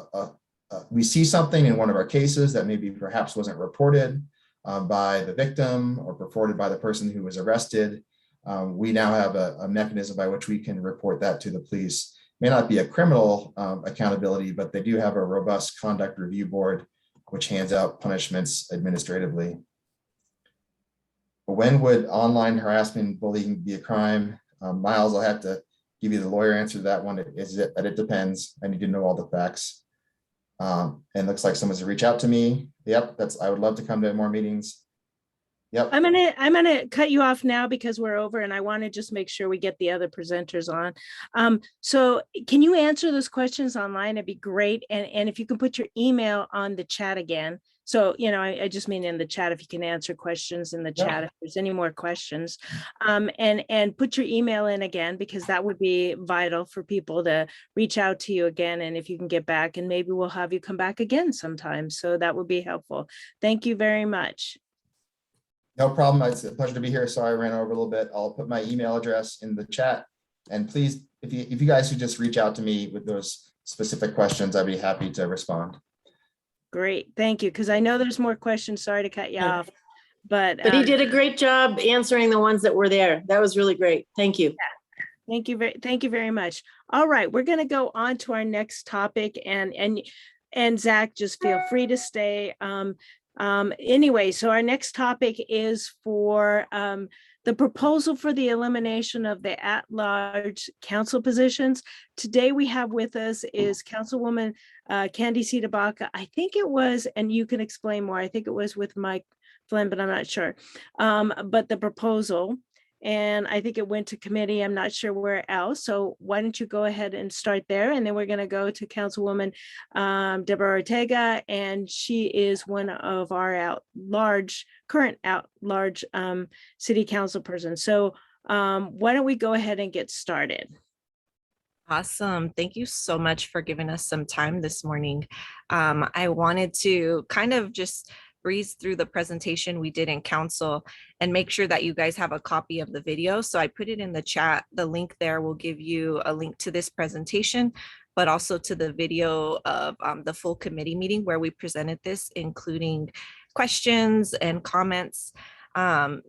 we see something in one of our cases that maybe perhaps wasn't reported by the victim or reported by the person who was arrested, we now have a mechanism by which we can report that to the police. May not be a criminal accountability, but they do have a robust conduct review board, which hands out punishments administratively. When would online harassment and bullying be a crime? Miles, I'll have to give you the lawyer answer to that one. It depends. I need to know all the facts. And looks like someone's reached out to me. Yep, I would love to come to more meetings. Yep. I'm gonna cut you off now because we're over and I want to just make sure we get the other presenters on. So can you answer those questions online? It'd be great. And if you can put your email on the chat again. So, I just mean in the chat, if you can answer questions in the Yeah. chat, if there's any more questions. And put your email in again, because that would be vital for people to reach out to you again. And if you can get back, and maybe we'll have you come back again sometime. So that would be helpful. Thank you very much. No problem. It's a pleasure to be here. Sorry, I ran over a little bit. I'll put my email address in the chat. And please, if you guys could just reach out to me with those specific questions, I'd be happy to respond. Great, thank you, because I know there's more questions. Sorry to cut you Yeah. off, but But he did a great job answering the ones that were there. That was really great. Thank you. thank you very much. All right, we're going to go on to our next topic, and Zach, just feel free to stay. Anyway, so our next topic is for the proposal for the elimination of the at-large council positions. Today we have with us is Councilwoman Candi CdeBaca. I think it was, and you can explain more, I think it was with Mike Flynn, but I'm not sure. But the proposal, and I think it went to committee. I'm not sure where else. So why don't you go ahead and start there? And then we're going to go to Councilwoman Deborah Otega, and she is one of our current at-large city council persons. So why don't we go ahead and get started? Awesome. Thank you so much for giving us some time this morning. I wanted to kind of just breeze through the presentation we did in council and make sure that you guys have a copy of the video. So I put it in the chat. The link there will give you a link to this presentation, but also to the video of the full committee meeting where we presented this, including questions and comments.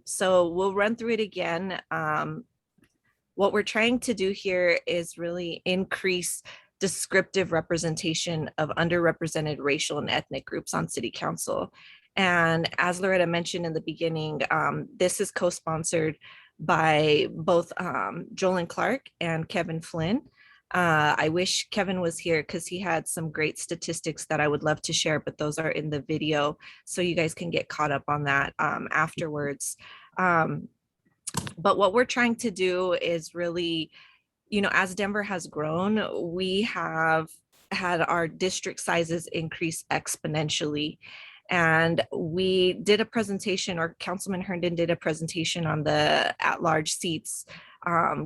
So we'll run through it again. What we're trying to do here is really increase descriptive representation of underrepresented racial and ethnic groups on city council. And as Loretta mentioned in the beginning, this is co-sponsored by both Joel Clark and Kevin Flynn. I wish Kevin was here because he had some great statistics that I would love to share, but those are in the video, so you guys can get caught up on that afterwards. But what we're trying to do is really, as Denver has grown, we have had our district sizes increase exponentially. And we did a presentation, or Councilman Herndon did a presentation on the at-large seats,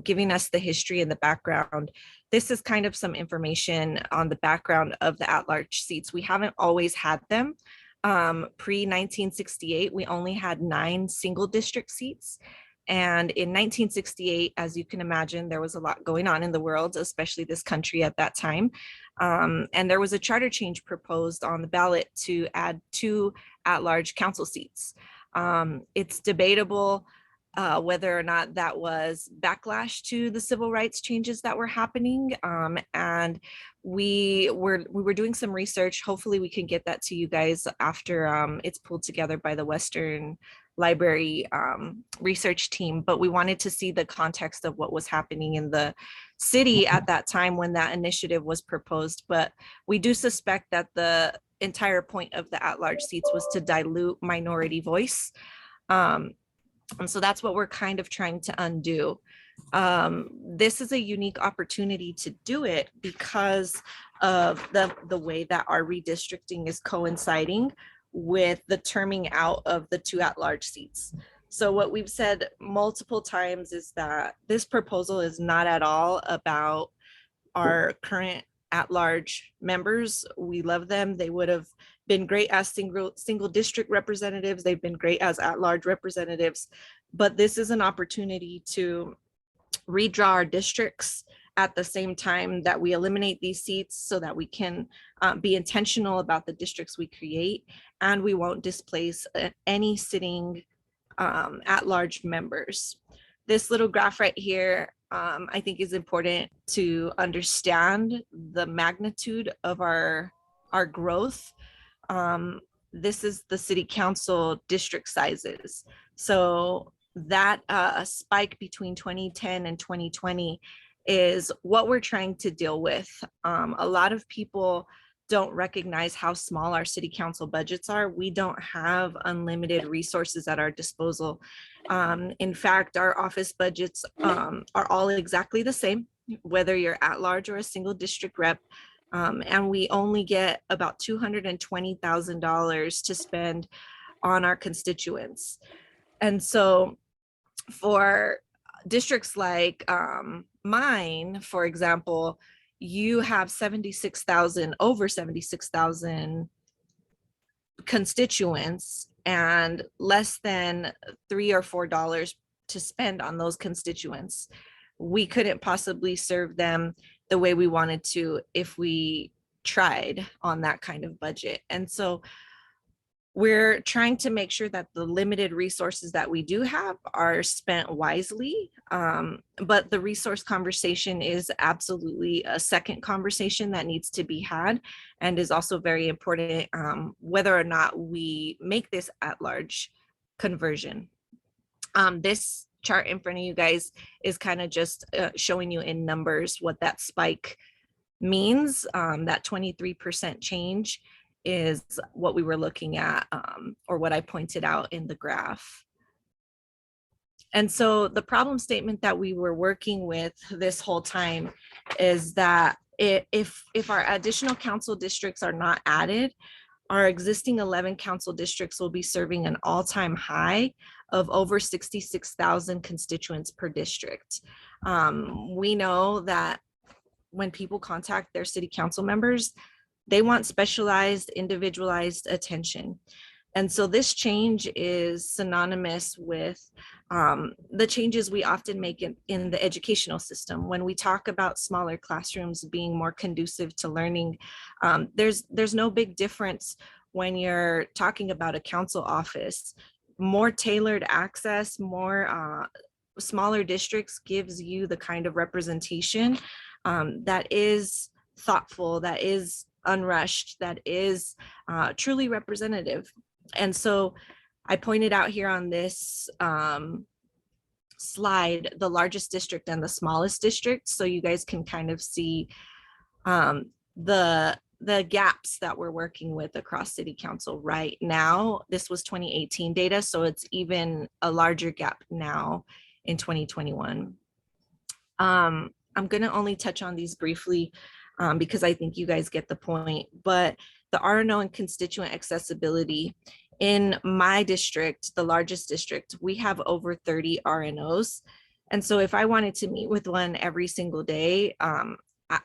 giving us the history and the background. This is kind of some information on the background of the at-large seats. We haven't always had them. Pre-1968, we only had 9 single district seats. And in 1968, as you can imagine, there was a lot going on in the world, especially this country at that time. And there was a charter change proposed on the ballot to add 2 at-large council seats. It's debatable whether or not that was backlash to the civil rights changes that were happening. And we were doing some research. Hopefully we can get that to you guys after it's pulled together by the Western Library research team, but we wanted to see the context of what was happening in the city at that time when that initiative was proposed. But we do suspect that the entire point of the at-large seats was to dilute minority voice. And so that's what we're kind of trying to undo. This is a unique opportunity to do it because of the way that our redistricting is coinciding with the terming out of the 2 at-large seats. So what we've said multiple times is that this proposal is not at all about our current at-large members. We love them. They would have been great as single district representatives. They've been great as at-large representatives, but this is an opportunity to redraw our districts at the same time that we eliminate these seats so that we can be intentional about the districts we create, and we won't displace any sitting at-large members. This little graph right here, I think is important to understand the magnitude of our growth. This is the city council district sizes. So that spike between 2010 and 2020 is what we're trying to deal with. A lot of people don't recognize how small our city council budgets are. We don't have unlimited resources at our disposal. In fact, our office budgets are all exactly the same, whether you're at large or a single district rep. And we only get about $220,000 to spend on our constituents. And so for districts like mine, for example, you have 76,000, over 76,000 constituents and less than $3 or $4 to spend on those constituents. We couldn't possibly serve them the way we wanted to if we tried on that kind of budget. And so we're trying to make sure that the limited resources that we do have are spent wisely. But the resource conversation is absolutely a second conversation that needs to be had and is also very important, whether or not we make this at-large conversion. This chart in front of you guys is kind of just showing you in numbers what that spike means. That 23% change is what we were looking at, or what I pointed out in the graph. And so the problem statement that we were working with this whole time is that if our additional council districts are not added, our existing 11 council districts will be serving an all-time high of over 66,000 constituents per district. We know that when people contact their city council members, they want specialized, individualized attention. And so this change is synonymous with the changes we often make in the educational system. When we talk about smaller classrooms being more conducive to learning, there's no big difference when you're talking about a council office. More tailored access, more smaller districts gives you the kind of representation that is thoughtful, that is unrushed, that is truly representative. And so I pointed out here on this slide the largest district and the smallest district, so you guys can kind of see the gaps that we're working with across city council right now. This was 2018 data, so it's even a larger gap now in 2021. I'm going to only touch on these briefly because I think you guys get the point, but the RNO and constituent accessibility in my district, the largest district, we have over 30 RNOs. And so if I wanted to meet with one every single day,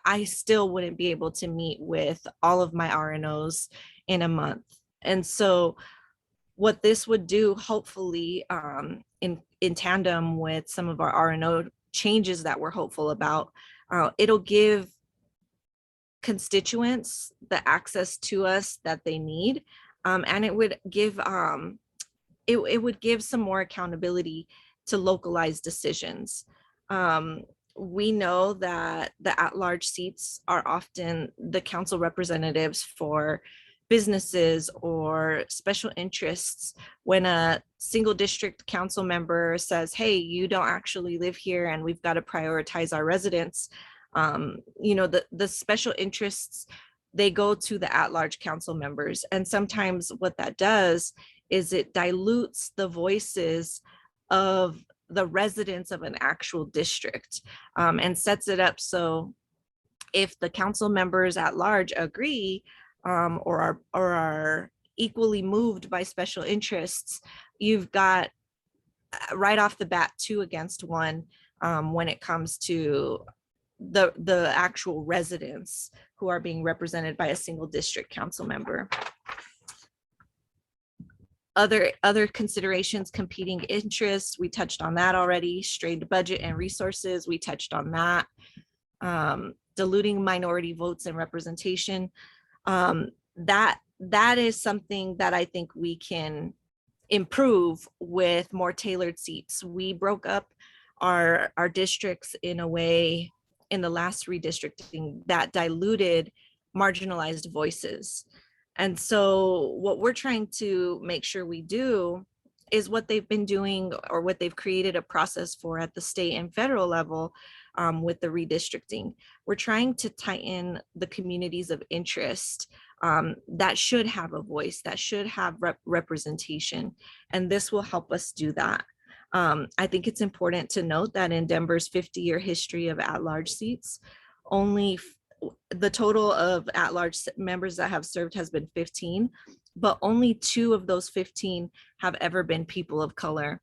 I still wouldn't be able to meet with all of my RNOs in a month. And so what this would do, hopefully, in tandem with some of our RNO changes that we're hopeful about, it'll give constituents the access to us that they need, and it would give it would give some more accountability to localized decisions. We know that the at-large seats are often the council representatives for businesses or special interests. When a single district council member says, hey, you don't actually live here and we've got to prioritize our residents, you know, the special interests, they go to the at-large council members. And sometimes what that does is it dilutes the voices of the residents of an actual district, and sets it up so if the council members at large agree or are equally moved by special interests, you've got right off the bat 2 against 1 when it comes to the actual residents who are being represented by a single district council member. Other considerations, competing interests, we touched on that already. Strained budget and resources, we touched on that. Diluting minority votes and representation, that is something that I think we can improve with more tailored seats. We broke up our districts in a way in the last redistricting that diluted marginalized voices. And so what we're trying to make sure we do is what they've been doing, or what they've created a process for at the state and federal level, with the redistricting. We're trying to tighten the communities of interest that should have a voice, that should have representation, and this will help us do that. I think it's important to note that in Denver's 50-year history of at-large seats, only the total of at-large members that have served has been 15, but only 2 of those 15 have ever been people of color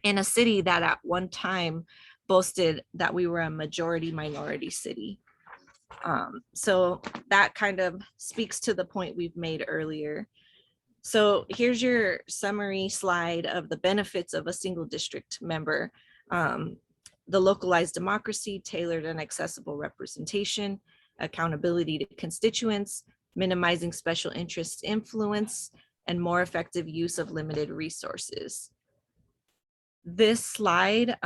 in a city that at one time boasted that we were a majority minority city. So that kind of speaks to the point we've made earlier. So here's your summary slide of the benefits of a single district member. The localized democracy, tailored and accessible representation, accountability to constituents, minimizing special interest influence, and more effective use of limited resources. This slide,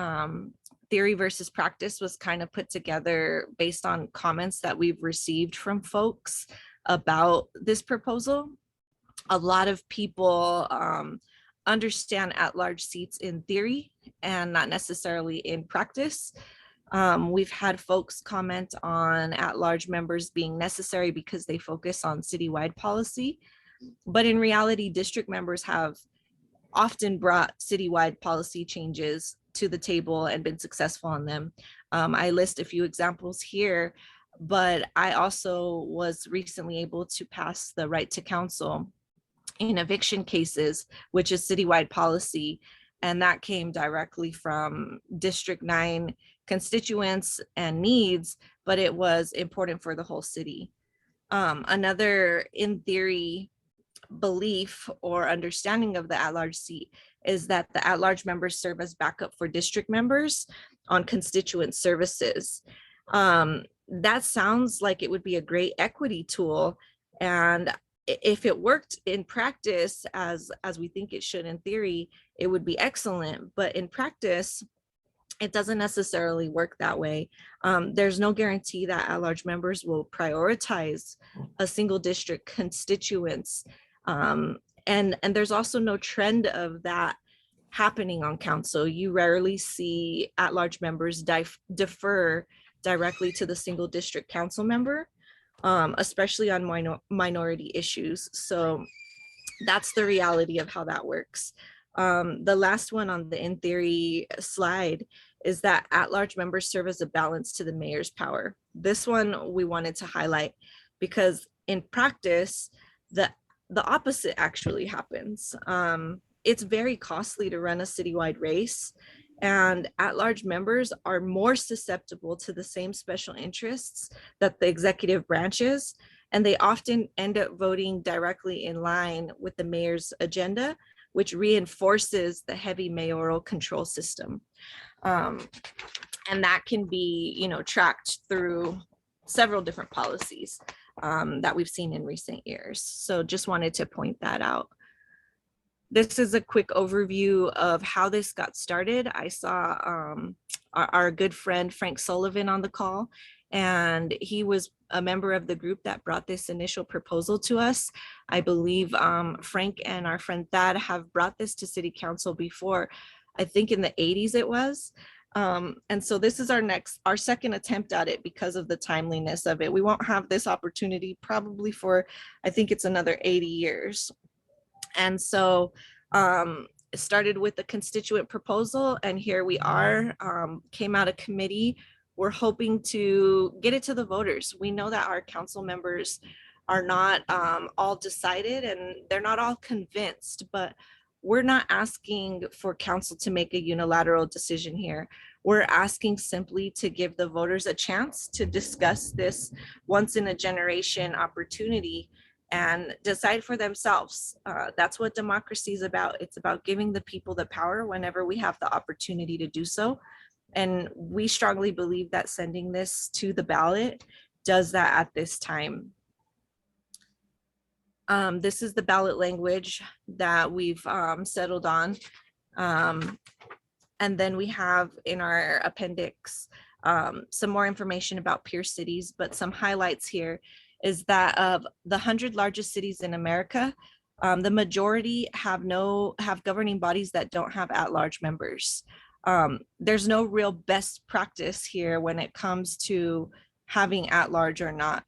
theory versus practice, was kind of put together based on comments that we've received from folks about this proposal. A lot of people understand at-large seats in theory and not necessarily in practice. We've had folks comment on at-large members being necessary because they focus on citywide policy, but in reality, district members have often brought citywide policy changes to the table and been successful on them. I list a few examples here, but I also was recently able to pass the right to counsel in eviction cases, which is citywide policy. And that came directly from District 9 constituents and needs, but it was important for the whole city. Another in theory belief or understanding of the at-large seat is that the at-large members serve as backup for district members on constituent services. That sounds like it would be a great equity tool, and if it worked in practice as we think it should in theory, it would be excellent. But in practice, it doesn't necessarily work that way. There's no guarantee that at-large members will prioritize a single district constituents. And there's also no trend of that happening on council. You rarely see at-large members defer directly to the single district council member, especially on minority issues. So that's the reality of how that works. The last one on the in theory slide is that at-large members serve as a balance to the mayor's power. This one we wanted to highlight because in practice, the opposite actually happens. It's very costly to run a citywide race, and at-large members are more susceptible to the same special interests that the executive branch is, and they often end up voting directly in line with the mayor's agenda, which reinforces the heavy mayoral control system. And that can be, tracked through several different policies that we've seen in recent years. So just wanted to point that out. This is a quick overview of how this got started. I saw our good friend Frank Sullivan on the call, and he was a member of the group that brought this initial proposal to us. I believe Frank and our friend Thad have brought this to City Council before. I think in the 80s it was. And so this is our second attempt at it because of the timeliness of it. We won't have this opportunity probably for, I think it's another 80 years. And so it started with the constituent proposal, and here we are, came out of committee. We're hoping to get it to the voters. We know that our council members are not all decided and they're not all convinced, but we're not asking for council to make a unilateral decision here. We're asking simply to give the voters a chance to discuss this once in a generation opportunity and decide for themselves. That's what democracy is about. It's about giving the people the power whenever we have the opportunity to do so. And we strongly believe that sending this to the ballot does that at this time. This is the ballot language that we've settled on. And then we have in our appendix some more information about peer cities, but some highlights here is that of the 100 largest cities in America, the majority have governing bodies that don't have at-large members. There's no real best practice here when it comes to having at-large or not.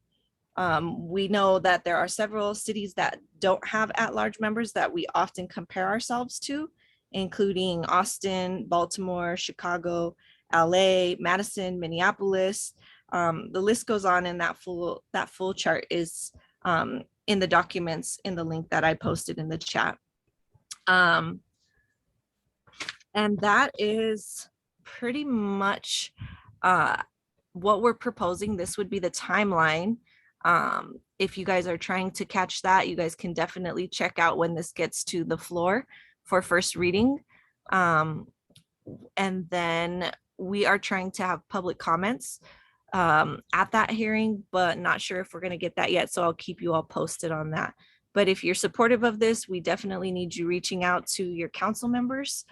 We know that there are several cities that don't have at-large members that we often compare ourselves to, including Austin, Baltimore, Chicago, LA, Madison, Minneapolis. The list goes on, and that full chart is in the documents in the link that I posted in the chat. And that is pretty much what we're proposing. This would be the timeline. If you guys are trying to catch that, you guys can definitely check out when this gets to the floor for first reading. And then we are trying to have public comments at that hearing, but not sure if we're going to get that yet. So I'll keep you all posted on that. But if you're supportive of this, we definitely need you reaching out to your council members.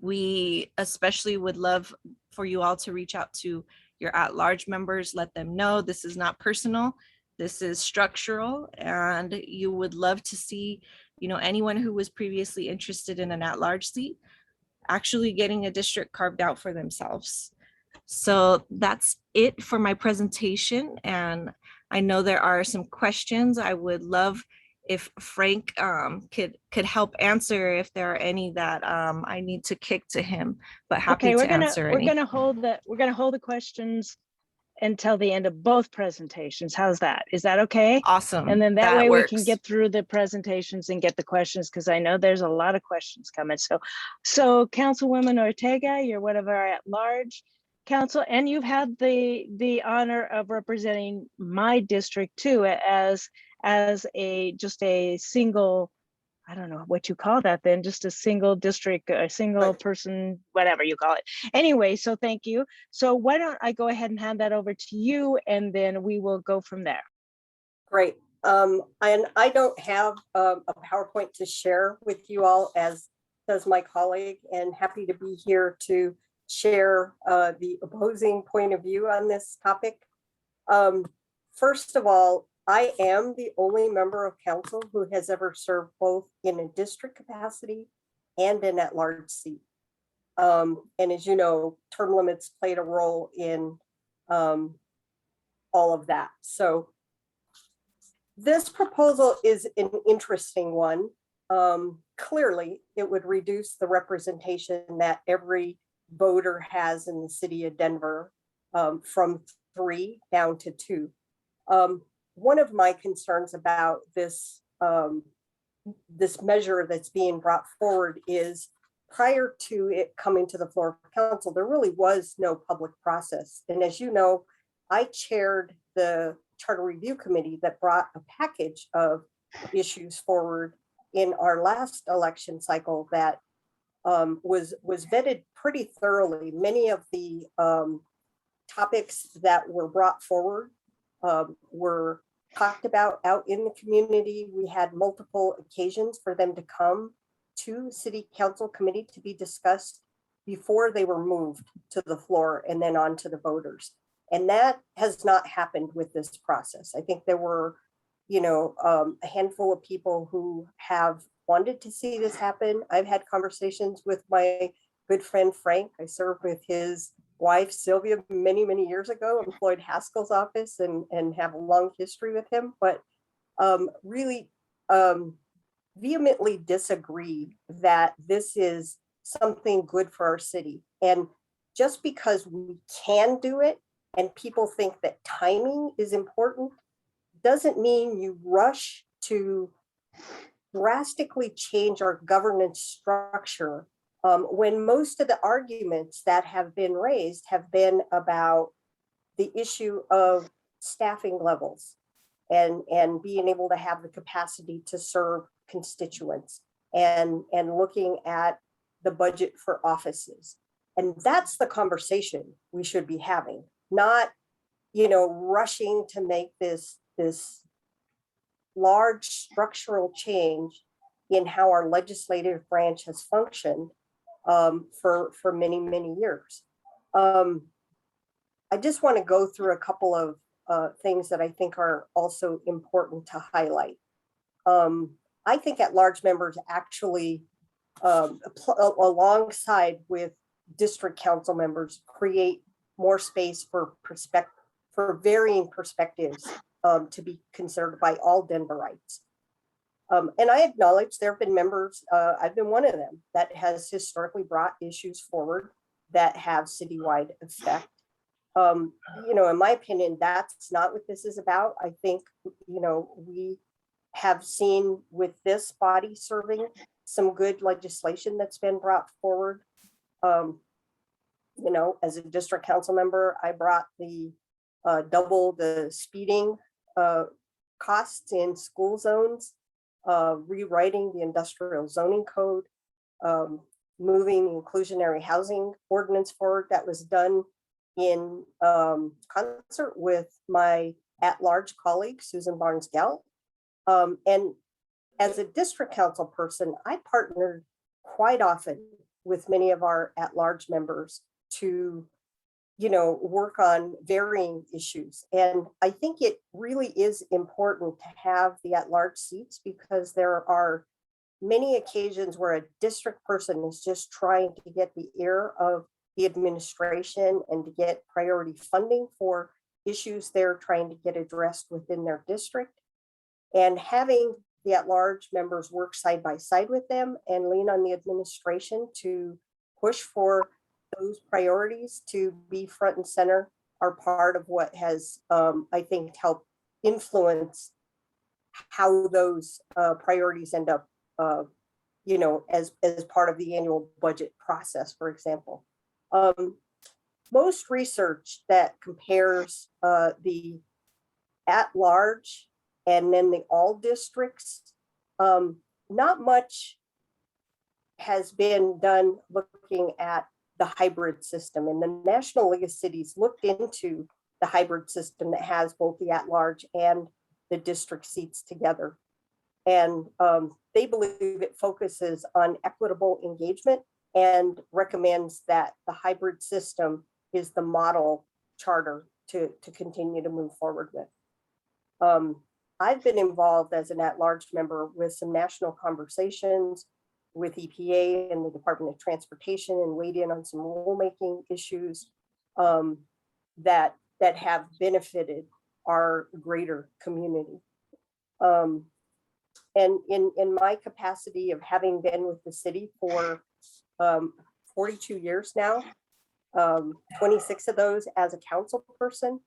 We especially would love for you all to reach out to your at-large members, let them know this is not personal, this is structural, and you would love to see, you know, anyone who was previously interested in an at-large seat actually getting a district carved out for themselves. So that's it for my presentation, and I know there are some questions. I would love if Frank could help answer if there are any that I need to kick to him, but happy Okay, to answer any. we're gonna hold the questions until the end of both presentations. How's that? Is that okay? Awesome. And then that way works. we can get through the presentations and get the questions, because I know there's a lot of questions coming. So Councilwoman Ortega, you're one of our at-large council, and you've had the honor of representing my district too, as just a single, I don't know what you call that then, just a single district, a single person, whatever you call it. Anyway, so thank you. So why don't I go ahead and hand that over to you, and then we will go from there. Great. And I don't have a PowerPoint to share with you all, as does my colleague, and happy to be here to share the opposing point of view on this topic. First of all, I am the only member of council who has ever served both in a district capacity and an at-large seat. And as you know, term limits played a role in all of that. So this proposal is an interesting one. Clearly, it would reduce the representation that every voter has in the city of Denver from 3 down to 2. One of my concerns about this this measure that's being brought forward is, prior to it coming to the floor of council, there really was no public process. And as you know, I chaired the Charter Review Committee that brought a package of issues forward in our last election cycle that was vetted pretty thoroughly. Many of the topics that were brought forward were talked about out in the community. We had multiple occasions for them to come to City Council Committee to be discussed before they were moved to the floor and then on to the voters. And that has not happened with this process. I think there were, you know, a handful of people who have wanted to see this happen. I've had conversations with my good friend Frank. I served with his wife Sylvia many years ago in Floyd Haskell's office, and have a long history with him, but really vehemently disagree that this is something good for our city. And just because we can do it and people think that timing is important doesn't mean you rush to drastically change our governance structure, when most of the arguments that have been raised have been about the issue of staffing levels and being able to have the capacity to serve constituents, and looking at the budget for offices. And that's the conversation we should be having, not, you know, rushing to make this large structural change in how our legislative branch has functioned for many years. I just want to go through a couple of things that I think are also important to highlight. I think at-large members actually alongside with district council members, create more space for varying perspectives to be considered by all Denverites. And I acknowledge there have been members, I've been one of them, that has historically brought issues forward that have citywide effect. In my opinion, that's not what this is about. I think, we have seen with this body serving some good legislation that's been brought forward. As a district council member, I brought the double the speeding costs in school zones, rewriting the industrial zoning code, moving the inclusionary housing ordinance forward. That was done in concert with my at-large colleague, Susan Barnes-Gell. And as a district council person, I partnered quite often with many of our at-large members to, work on varying issues. And I think it really is important to have the at-large seats, because there are many occasions where a district person is just trying to get the ear of the administration and to get priority funding for issues they're trying to get addressed within their district. And having the at-large members work side by side with them and lean on the administration to push for those priorities to be front and center are part of what has, I think, helped influence how those priorities end up, as part of the annual budget process, for example. Most research that compares the at-large and then the all districts, not much has been done looking at the hybrid system. And the National League of Cities looked into the hybrid system that has both the at-large and the district seats together. And they believe it focuses on equitable engagement and recommends that the hybrid system is the model charter to continue to move forward with. I've been involved as an at-large member with some national conversations with EPA and the Department of Transportation, and weighed in on some rulemaking issues that have benefited our greater community. And in my capacity of having been with the city for 42 years now, 26 of those as a council person.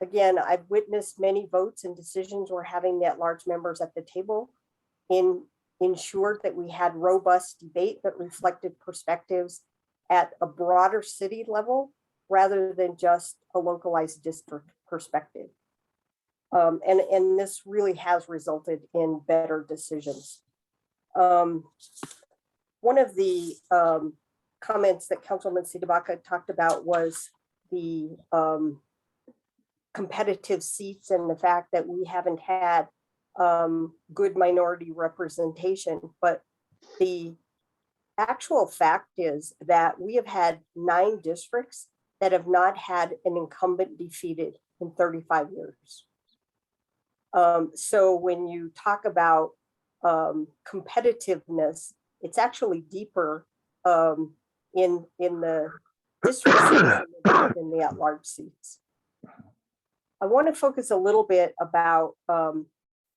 Again, I've witnessed many votes and decisions where having the at-large members at the table ensured that we had robust debate that reflected perspectives at a broader city level rather than just a localized district perspective. And this really has resulted in better decisions. One of the comments that Councilman CdeBaca talked about was the competitive seats and the fact that we haven't had good minority representation. But the actual fact is that we have had 9 districts that have not had an incumbent defeated in 35 years. So when you talk about competitiveness, it's actually deeper in the district seats than the at-large seats. I want to focus a little bit about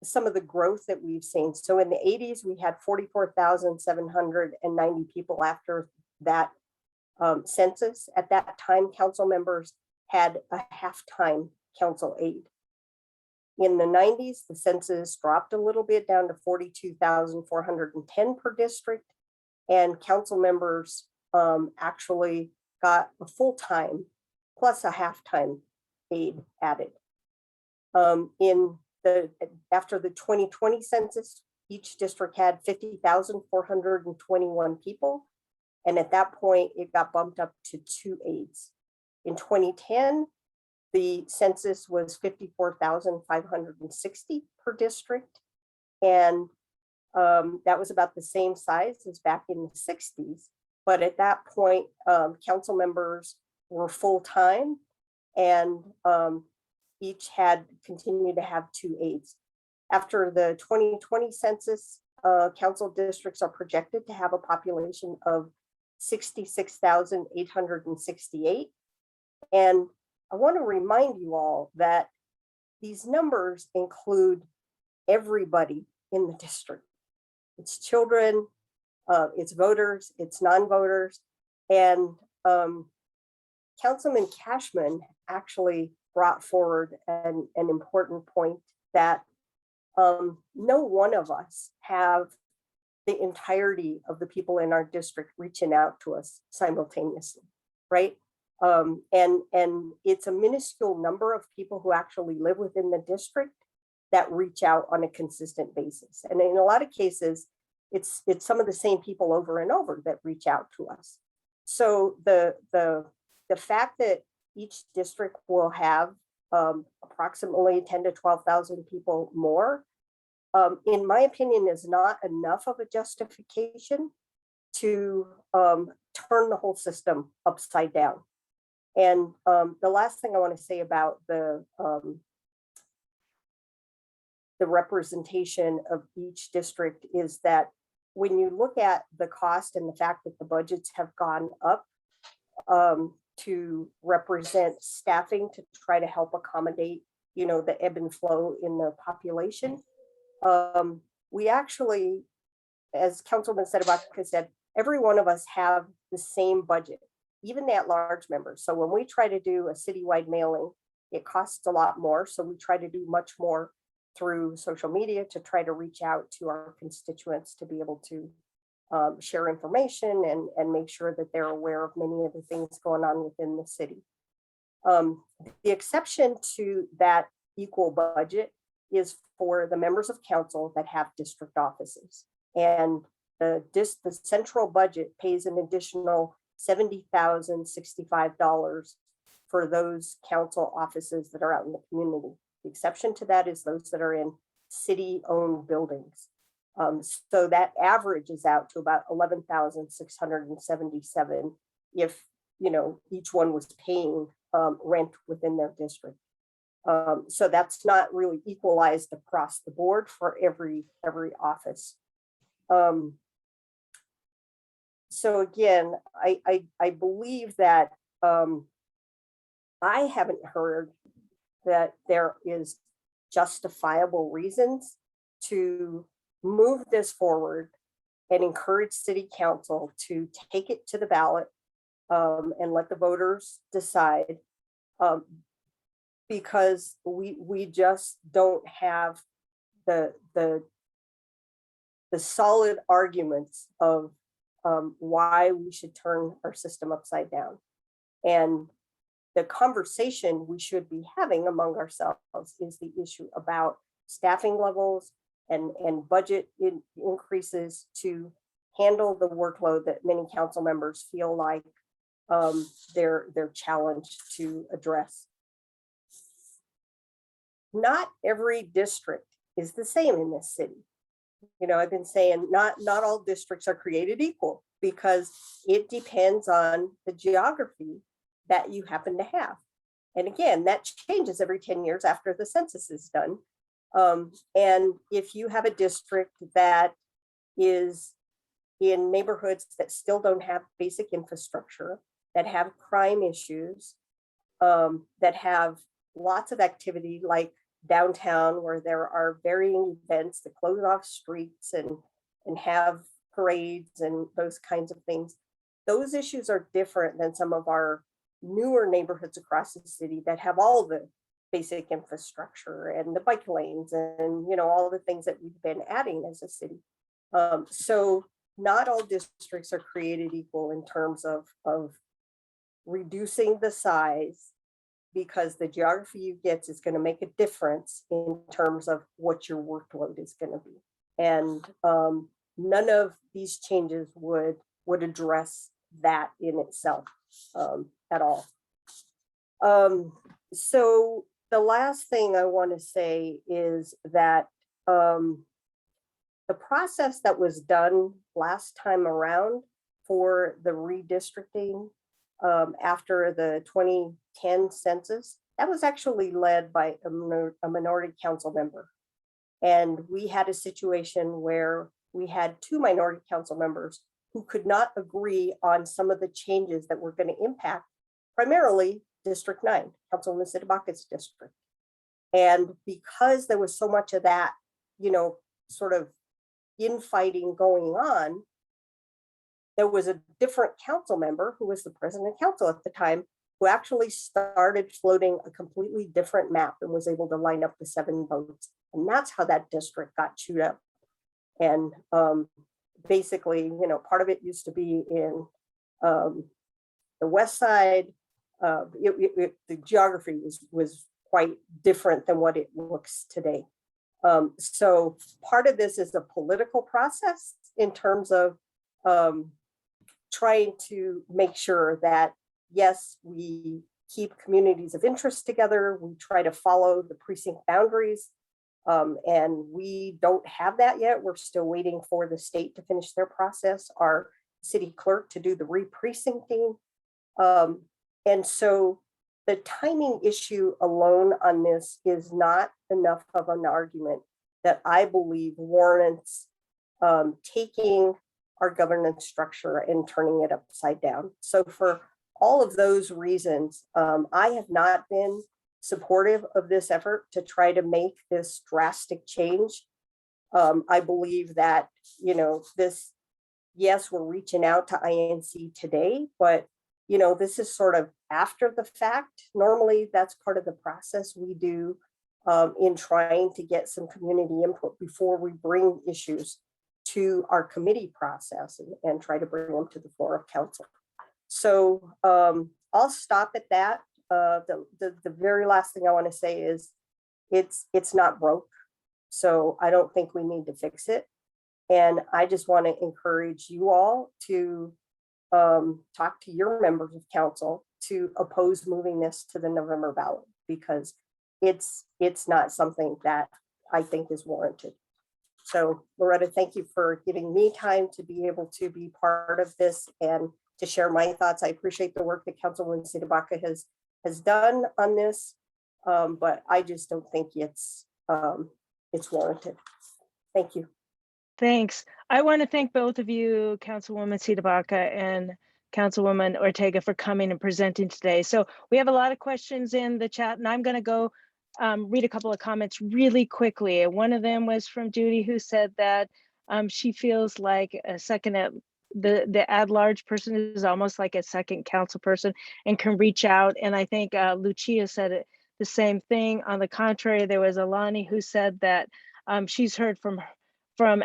some of the growth that we've seen. So in the 80s, we had 44,790 people after that census. At that time, council members had a half-time council aide. In the 90s, the census dropped a little bit down to 42,410 per district, and council members actually got a full-time plus a half-time aide added. After the 2020 census, each district had 50,421 people, and at that point, it got bumped up to 2 aides. In 2010, the census was 54,560 per district. And that was about the same size as back in the 60s. But at that point, council members were full-time and each had continued to have 2 aides. After the 2020 census, council districts are projected to have a population of 66,868. And I want to remind you all that these numbers include everybody in the district. It's children, it's voters, it's non-voters. And Councilman Cashman actually brought forward an important point that no one of us have the entirety of the people in our district reaching out to us simultaneously, right? And it's a minuscule number of people who actually live within the district that reach out on a consistent basis. And in a lot of cases, it's some of the same people over and over that reach out to us. So the fact that each district will have approximately 10 to 12,000 people more, in my opinion, is not enough of a justification to turn the whole system upside down. And the last thing I want to say about the representation of each district is that when you look at the cost and the fact that the budgets have gone up to represent staffing to try to help accommodate, you know, the ebb and flow in the population, we actually, as Councilman CdeBaca said, every one of us have the same budget, even the at-large members. So when we try to do a citywide mailing, it costs a lot more. So we try to do much more through social media to try to reach out to our constituents to be able to share information and make sure that they're aware of many of the things going on within the city. The exception to that equal budget is for the members of council that have district offices. And the central budget pays an additional $70,065 for those council offices that are out in the community. The exception to that is those that are in city-owned buildings. So that average is out to about $11,677 if, you know, each one was paying rent within their district. So that's not really equalized across the board for every office. So again, I believe that I haven't heard that there is justifiable reasons to move this forward and encourage city council to take it to the ballot and let the voters decide, because we just don't have the solid arguments of why we should turn our system upside down. And the conversation we should be having among ourselves is the issue about staffing levels and budget increases to handle the workload that many council members feel like they're challenged to address. Not every district is the same in this city. You know, I've been saying not all districts are created equal because it depends on the geography that you happen to have. And again, that changes every 10 years after the census is done. And if you have a district that is in neighborhoods that still don't have basic infrastructure, that have crime issues, that have lots of activity like downtown where there are varying events that close off streets and have parades and those kinds of things, those issues are different than some of our newer neighborhoods across the city that have all the basic infrastructure and the bike lanes and, you know, all the things that we've been adding as a city. So not all districts are created equal in terms of reducing the size, because the geography you get is going to make a difference in terms of what your workload is going to be. And none of these changes would address that in itself at all. So the last thing I want to say is that the process that was done last time around for the redistricting after the 2010 census, that was actually led by a minority council member. And we had a situation where we had 2 minority council members who could not agree on some of the changes that were going to impact primarily District 9, Councilwoman CdeBaca's district. And because there was so much of that, sort of infighting going on, there was a different council member who was the president of council at the time, who actually started floating a completely different map and was able to line up the 7 votes. And that's how that district got chewed up. And basically, part of it used to be in the west side. The geography was quite different than what it looks today. So part of this is a political process in terms of trying to make sure that, yes, we keep communities of interest together. We try to follow the precinct boundaries. And we don't have that yet. We're still waiting for the state to finish their process, our city clerk to do the re-precincting. And so the timing issue alone on this is not enough of an argument that I believe warrants taking our governance structure and turning it upside down. So for all of those reasons, I have not been supportive of this effort to try to make this drastic change. I believe that, yes, we're reaching out to INC today, but, this is sort of after the fact. Normally, that's part of the process we do in trying to get some community input before we bring issues to our committee process and try to bring them to the floor of council. So I'll stop at that. The very last thing I want to say is it's not broke. So I don't think we need to fix it. And I just want to encourage you all to talk to your members of council to oppose moving this to the November ballot, because it's not something that I think is warranted. So Loretta, thank you for giving me time to be able to be part of this and to share my thoughts. I appreciate the work that Councilwoman CdeBaca has done on this, but I just don't think it's warranted. Thank you. Thanks. I want to thank both of you, Councilwoman CdeBaca and Councilwoman Ortega, for coming and presenting today. So we have a lot of questions in the chat, and I'm going to go read a couple of comments really quickly. One of them was from Judy, who said that she feels like a second the at-large person is almost like a second council person and can reach out. And I think Lucia said it the same thing. On the contrary, there was Alani who said that she's heard from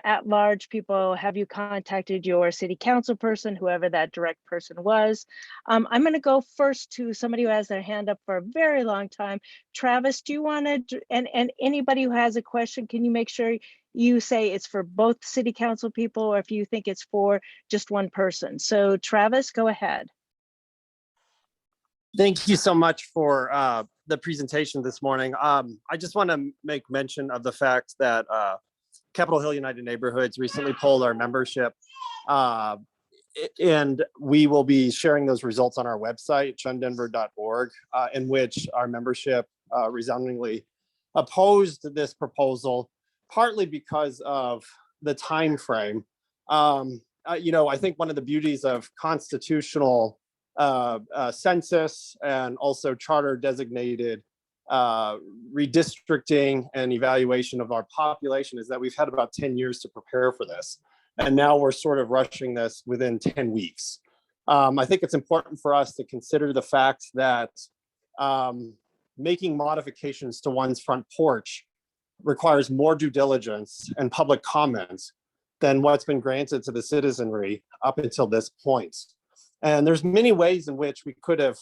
at-large people. Have you contacted your city council person, whoever that direct person was? I'm going to go first to somebody who has their hand up for a very long time. Travis, do you want to, and anybody who has a question, can you make sure you say it's for both city council people, or if you think it's for just one person? So Travis, go ahead. Thank you so much for the presentation this morning. I just want to make mention of the fact that Capitol Hill United Neighborhoods recently polled our membership, and we will be sharing those results on our website, chundenver.org, in which our membership resoundingly opposed this proposal, partly because of the time frame. I think one of the beauties of constitutional census and also charter designated redistricting and evaluation of our population is that we've had about 10 years to prepare for this. And now we're sort of rushing this within 10 weeks. I think it's important for us to consider the fact that making modifications to one's front porch requires more due diligence and public comments than what's been granted to the citizenry up until this point. And there's many ways in which we could have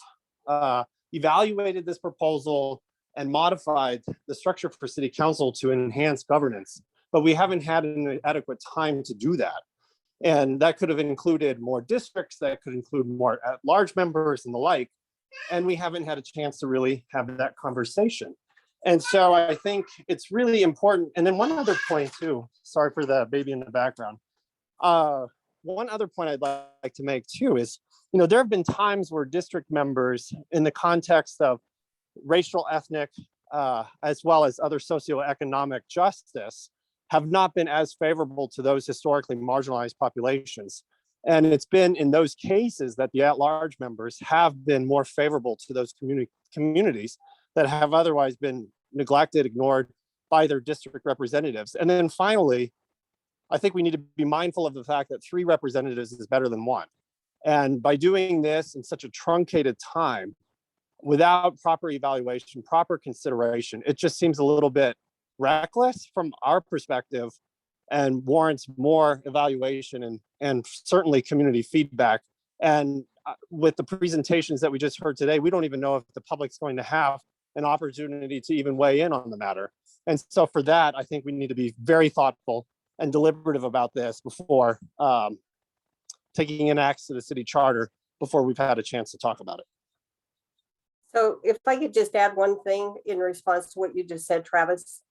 evaluated this proposal and modified the structure for city council to enhance governance, but we haven't had an adequate time to do that. And that could have included more districts, that could include more at-large members and the like, and we haven't had a chance to really have that conversation. And so I think it's really important. And then one other point too, sorry for the baby in the background. One other point I'd like to make too is, there have been times where district members in the context of racial, ethnic, as well as other socioeconomic justice have not been as favorable to those historically marginalized populations. And it's been in those cases that the at-large members have been more favorable to those communities that have otherwise been neglected, ignored by their district representatives. And then finally, I think we need to be mindful of the fact that 3 representatives is better than 1. And by doing this in such a truncated time, without proper evaluation, proper consideration, it just seems a little bit reckless from our perspective and warrants more evaluation and certainly community feedback. And with the presentations that we just heard today, we don't even know if the public's going to have an opportunity to even weigh in on the matter. And so for that, I think we need to be very thoughtful and deliberative about this before taking an axe to the city charter before we've had a chance to talk about it. So if I could just add one thing in response to what you just said, Travis,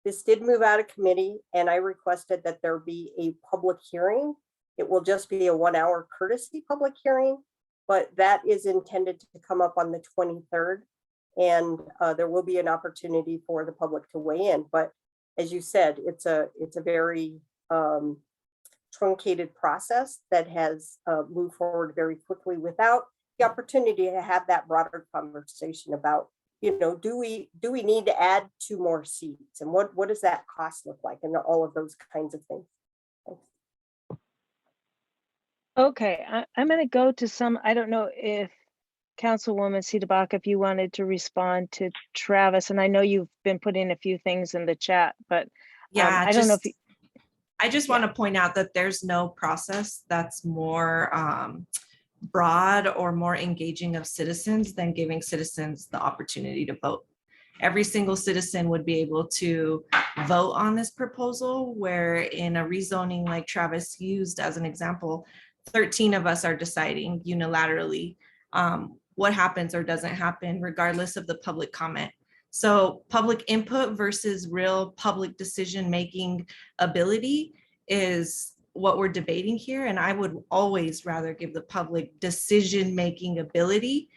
this did move out of committee and I requested that there be a public hearing. It will just be a 1-hour courtesy public hearing, but that is intended to come up on the 23rd. And there will be an opportunity for the public to weigh in. But as you said, it's a very truncated process that has moved forward very quickly without the opportunity to have that broader conversation about, do we need to add 2 more seats, and what does that cost look like, and all of those kinds of things. Thanks. Okay, I'm going to go to some, I don't know if Councilwoman CdeBaca, if you wanted to respond to Travis, and I know you've been putting a few things in the chat, but Yeah, I don't know if you, I just want to point out that there's no process that's more broad or more engaging of citizens than giving citizens the opportunity to vote. Every single citizen would be able to vote on this proposal, where in a rezoning like Travis used as an example, 13 of us are deciding unilaterally what happens or doesn't happen regardless of the public comment. So public input versus real public decision-making ability is what we're debating here. And I would always rather give the public decision-making ability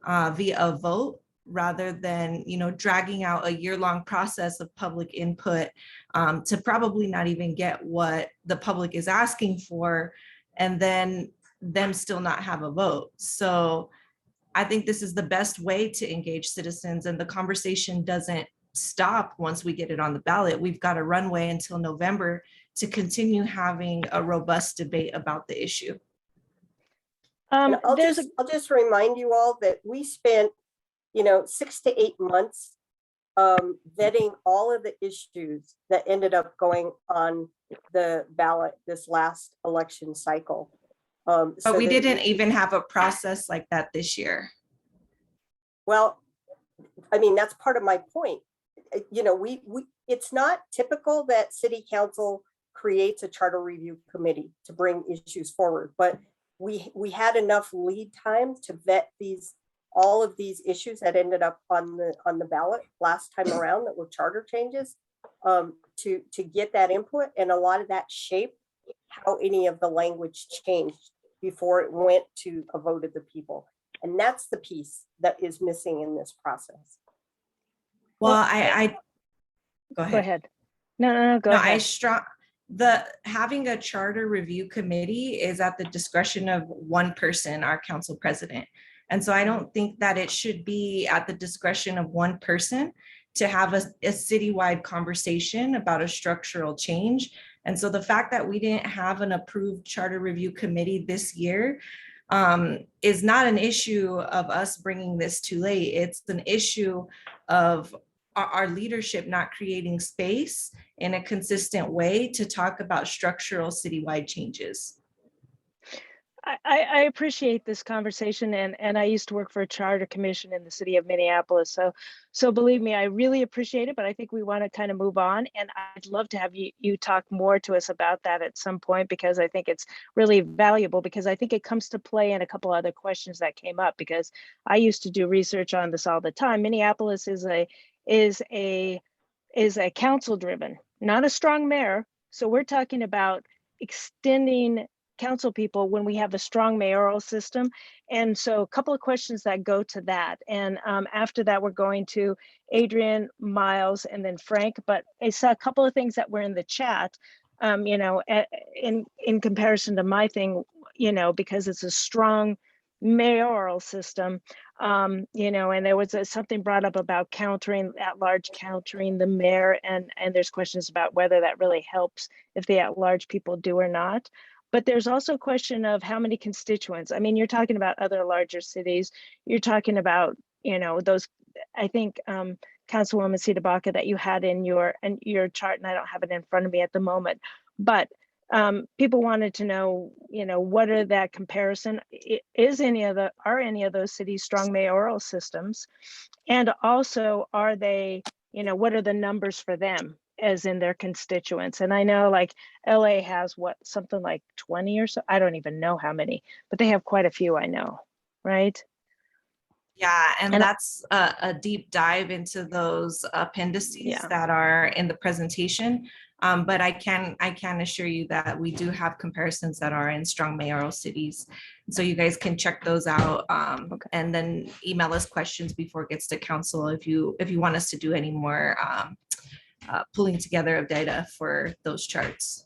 via a vote rather than, dragging out a year-long process of public input to probably not even get what the public is asking for, and then them still not have a vote. So I think this is the best way to engage citizens, and the conversation doesn't stop once we get it on the ballot. We've got a runway until November to continue having a robust debate about the issue. I'll just remind you all that we spent 6 to 8 months vetting all of the issues that ended up going on the ballot this last election cycle. But we didn't even have a process like that this year. Well, I mean, that's part of my point. It's not typical that city council creates a charter review committee to bring issues forward, but we had enough lead time to vet all of these issues that ended up on the ballot last time around that were charter changes to get that input, and a lot of that shaped how any of the language changed before it went to a vote of the people. And that's the piece that is missing in this process. Well, I go ahead. No, go ahead. Having a charter review committee is at the discretion of one person, our council president. And so I don't think that it should be at the discretion of one person to have a citywide conversation about a structural change. And so the fact that we didn't have an approved charter review committee this year is not an issue of us bringing this too late. It's an issue of our leadership not creating space in a consistent way to talk about structural citywide changes. I appreciate this conversation, and I used to work for a charter commission in the city of Minneapolis. So believe me, I really appreciate it, but I think we want to kind of move on. And I'd love to have you talk more to us about that at some point, because I think it's really valuable, because I think it comes to play in a couple other questions that came up, because I used to do research on this all the time. Minneapolis is a council driven, not a strong mayor. So we're talking about extending council people when we have a strong mayoral system. And so a couple of questions that go to that. And after that, we're going to Adrian, Miles, and then Frank. But I saw a couple of things that were in the chat, you know, in comparison to my thing, you know, because it's a strong mayoral system, you know, and there was something brought up about countering at large, countering the mayor, and there's questions about whether that really helps if the at large people do or not. But there's also a question of how many constituents. I mean, you're talking about other larger cities. You're talking about, you know, those. I think Councilwoman CdeBaca that you had in your chart, and I don't have it in front of me at the moment, but people wanted to know, you know, what are that comparison? Are any of those cities strong mayoral systems? And also, are they, you know, what are the numbers for them as in their constituents? And I know like LA has what, something like 20 or so, I don't even know how many, but they have quite a few, I know, right? Yeah, and And that's a deep dive into those appendices that are in the presentation. But I can assure you that we do have comparisons that are in strong mayoral cities. So you guys can check those out, and then email us questions before it gets to council if you want us to do any more pulling together of data for those charts.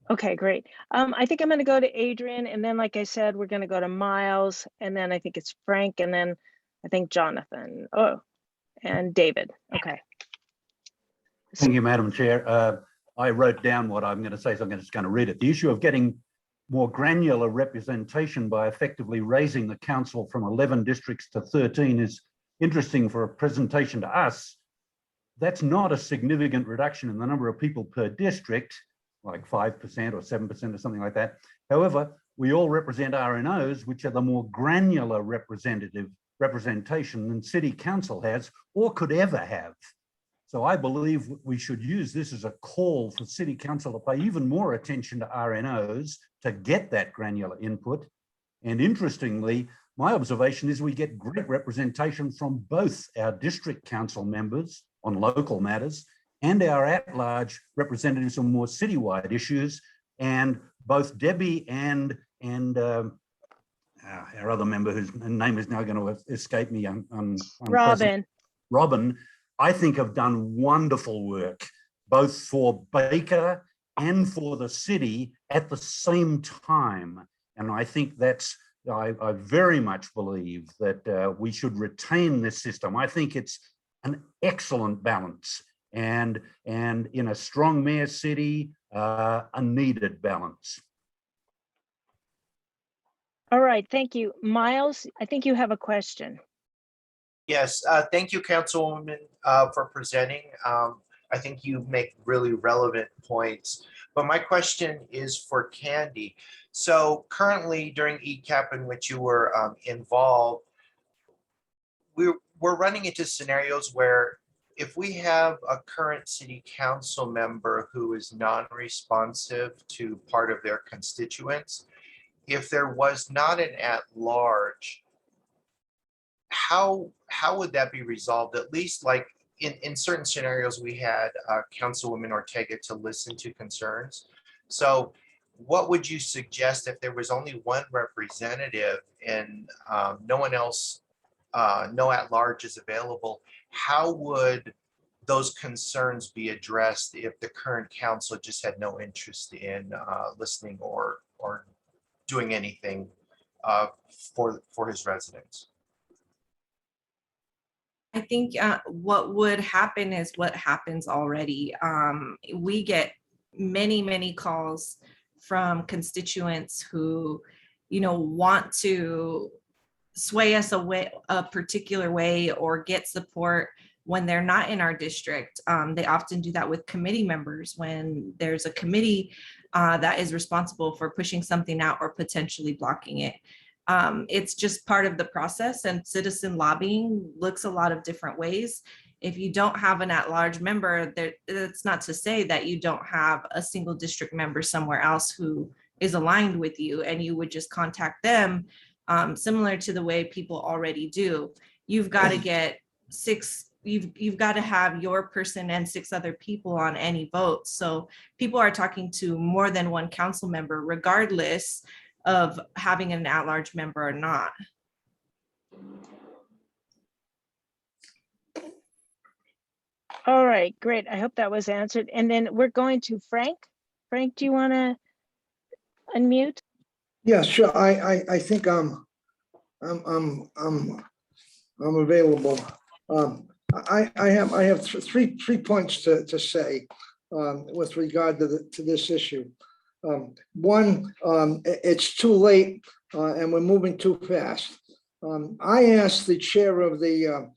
Okay, great. I think I'm going to go to Adrian, and then, like I said, we're going to go to Miles, and then I think it's Frank, and then I think Jonathan. Oh, and David. Okay. Thank you, Madam Chair. I wrote down what I'm going to say, so I'm just going to read it. The issue of getting more granular representation by effectively raising the council from 11 districts to 13 is interesting for a presentation to us. That's not a significant reduction in the number of people per district, like 5% or 7% or something like that. However, we all represent RNOs, which are the more granular representation than City Council has or could ever have. So I believe we should use this as a call for City Council to pay even more attention to RNOs to get that granular input. And interestingly, my observation is we get great representation from both our district council members on local matters and our at-large representatives on more citywide issues. And both Debbie and our other member, whose name is now going to escape me, Robin, I think have done wonderful work, both for Baker and for the city at the same time. And I think that's, I very much believe that we should retain this system. I think it's an excellent balance and in a strong mayor city, a needed balance. All right, thank you. Miles, I think you have a question. Yes, thank you, Councilwoman, for presenting. I think you make really relevant points. But my question is for Candi. So currently during ECAP in which you were involved, we're running into scenarios where if we have a current city council member who is non-responsive to part of their constituents, if there was not an at-large, how would that be resolved? At least like in certain scenarios, we had Councilwoman Otega to listen to concerns. So what would you suggest if there was only one representative and no one else, no at-large is available? How would those concerns be addressed if the current council just had no interest in listening or doing anything for his residents? I think what would happen is what happens already. We get many calls from constituents who, you know, want to sway us a particular way or get support when they're not in our district. They often do that with committee members when there's a committee that is responsible for pushing something out or potentially blocking it. It's just part of the process, and citizen lobbying looks a lot of different ways. If you don't have an at-large member, that's not to say that you don't have a single district member somewhere else who is aligned with you, and you would just contact them, similar to the way people already do. You've got to get you've got to have your person and 6 other people on any vote. So people are talking to more than one council member, regardless of having an at-large member or not. All right, great. I hope that was answered. And then we're going to Frank. Frank, do you want to unmute? Yeah, sure. I think I'm available. I have three points to say with regard to this issue. One, it's too late and we're moving too fast. I asked the chair of the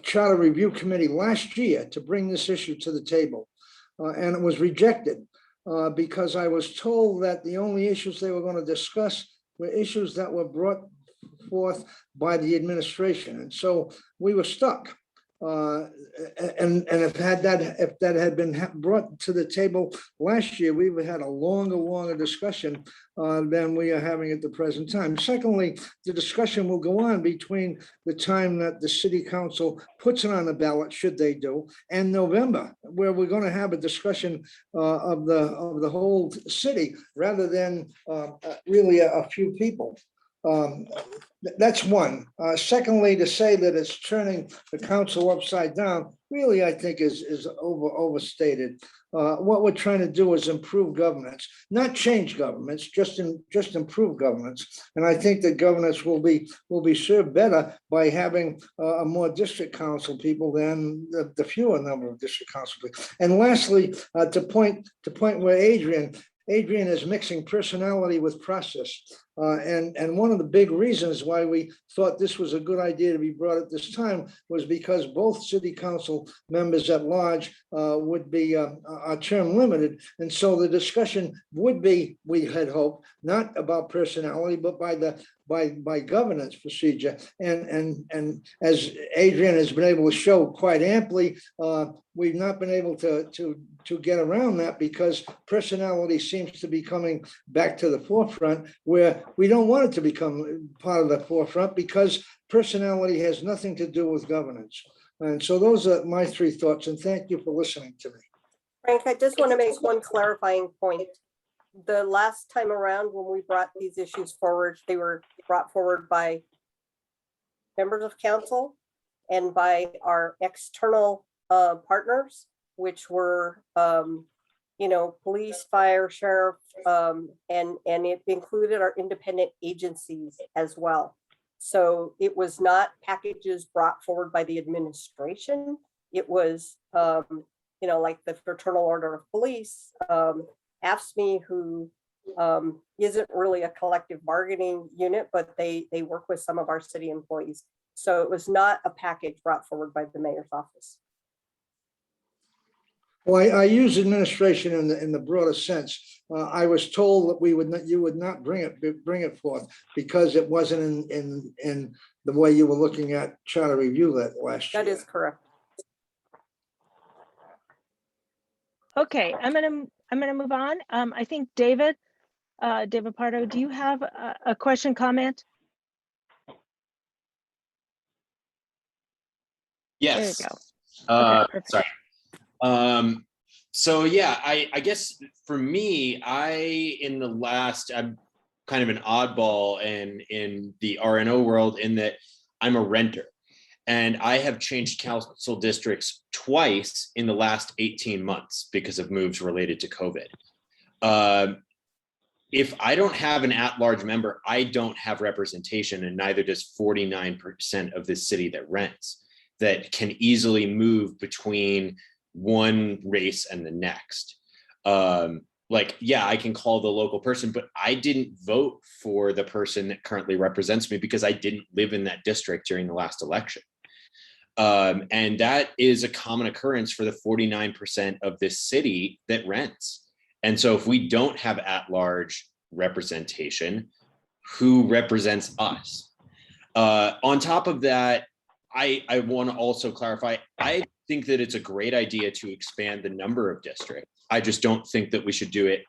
Charter Review Committee last year to bring this issue to the table, and it was rejected because I was told that the only issues they were going to discuss were issues that were brought forth by the administration, and so we were stuck. And if that had been brought to the table last year, we would have had a longer discussion than we are having at the present time. Secondly, the discussion will go on between the time that the city council puts it on the ballot, should they do, and November, where we're going to have a discussion of the whole city rather than really a few people. That's one. Secondly, to say that it's turning the council upside down, really, I think is overstated. What we're trying to do is improve governance, not change governments, just improve governance. And I think that governance will be served better by having a more district council people than the fewer number of district council people. And lastly, to point where Adrian is mixing personality with process. And one of the big reasons why we thought this was a good idea to be brought at this time was because both city council members at large would be term limited. And so the discussion would be, we had hoped, not about personality, but by governance procedure. And as Adrian has been able to show quite amply, we've not been able to get around that because personality seems to be coming back to the forefront, where we don't want it to become part of the forefront because personality has nothing to do with governance. And so those are my three thoughts, and thank you for listening to me. Frank, I just want to make one clarifying point. The last time around when we brought these issues forward, they were brought forward by members of council and by our external partners, which were police, fire, sheriff, and it included our independent agencies as well. So it was not packages brought forward by the administration. It was, like the Fraternal Order of Police, AFSCME, who isn't really a collective bargaining unit, but they work with some of our city employees. So it was not a package brought forward by the mayor's office. Well, I use administration in the broader sense. I was told that you would not bring it forth because it wasn't in the way you were looking at charter review last year. That is correct. Okay, I'm gonna move on. I think David Pardo, do you have a question, comment? Yes. There you go. Okay, sorry. So yeah, I guess for me, I'm kind of an oddball in the RNO world in that I'm a renter. And I have changed council districts twice in the last 18 months because of moves related to COVID. If I don't have an at-large member, I don't have representation, and neither does 49% of this city that rents, that can easily move between one race and the next. I can call the local person, but I didn't vote for the person that currently represents me because I didn't live in that district during the last election. And that is a common occurrence for the 49% of this city that rents. And so if we don't have at-large representation, who represents us? On top of that, I want to also clarify, I think that it's a great idea to expand the number of districts. I just don't think that we should do it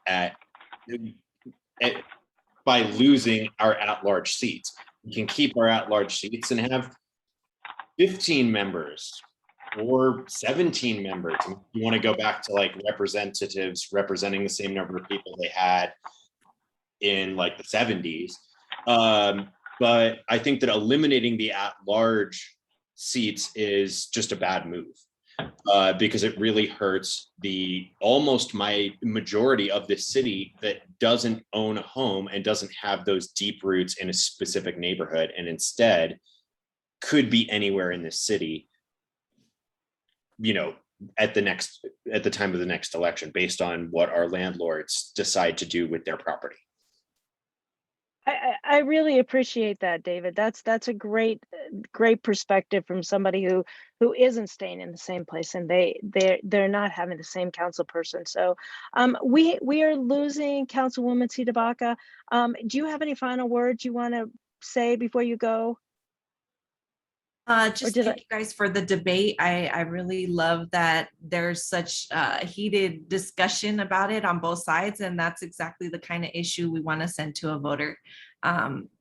by losing our at-large seats. We can keep our at-large seats and have 15 members or 17 members. You want to go back to like representatives representing the same number of people they had in like the 70s. But I think that eliminating the at-large seats is just a bad move. Because it really hurts the almost my majority of the city that doesn't own a home and doesn't have those deep roots in a specific neighborhood, and instead could be anywhere in this city, you know, at the time of the next election, based on what our landlords decide to do with their property. I really appreciate that, David. That's a great perspective from somebody who isn't staying in the same place, and they're not having the same council person. So we are losing Councilwoman CdeBaca. Do you have any final words you want to say before you go? Just thank you guys for the debate. I really love that there's such heated discussion about it on both sides, and that's exactly the kind of issue we want to send to a voter,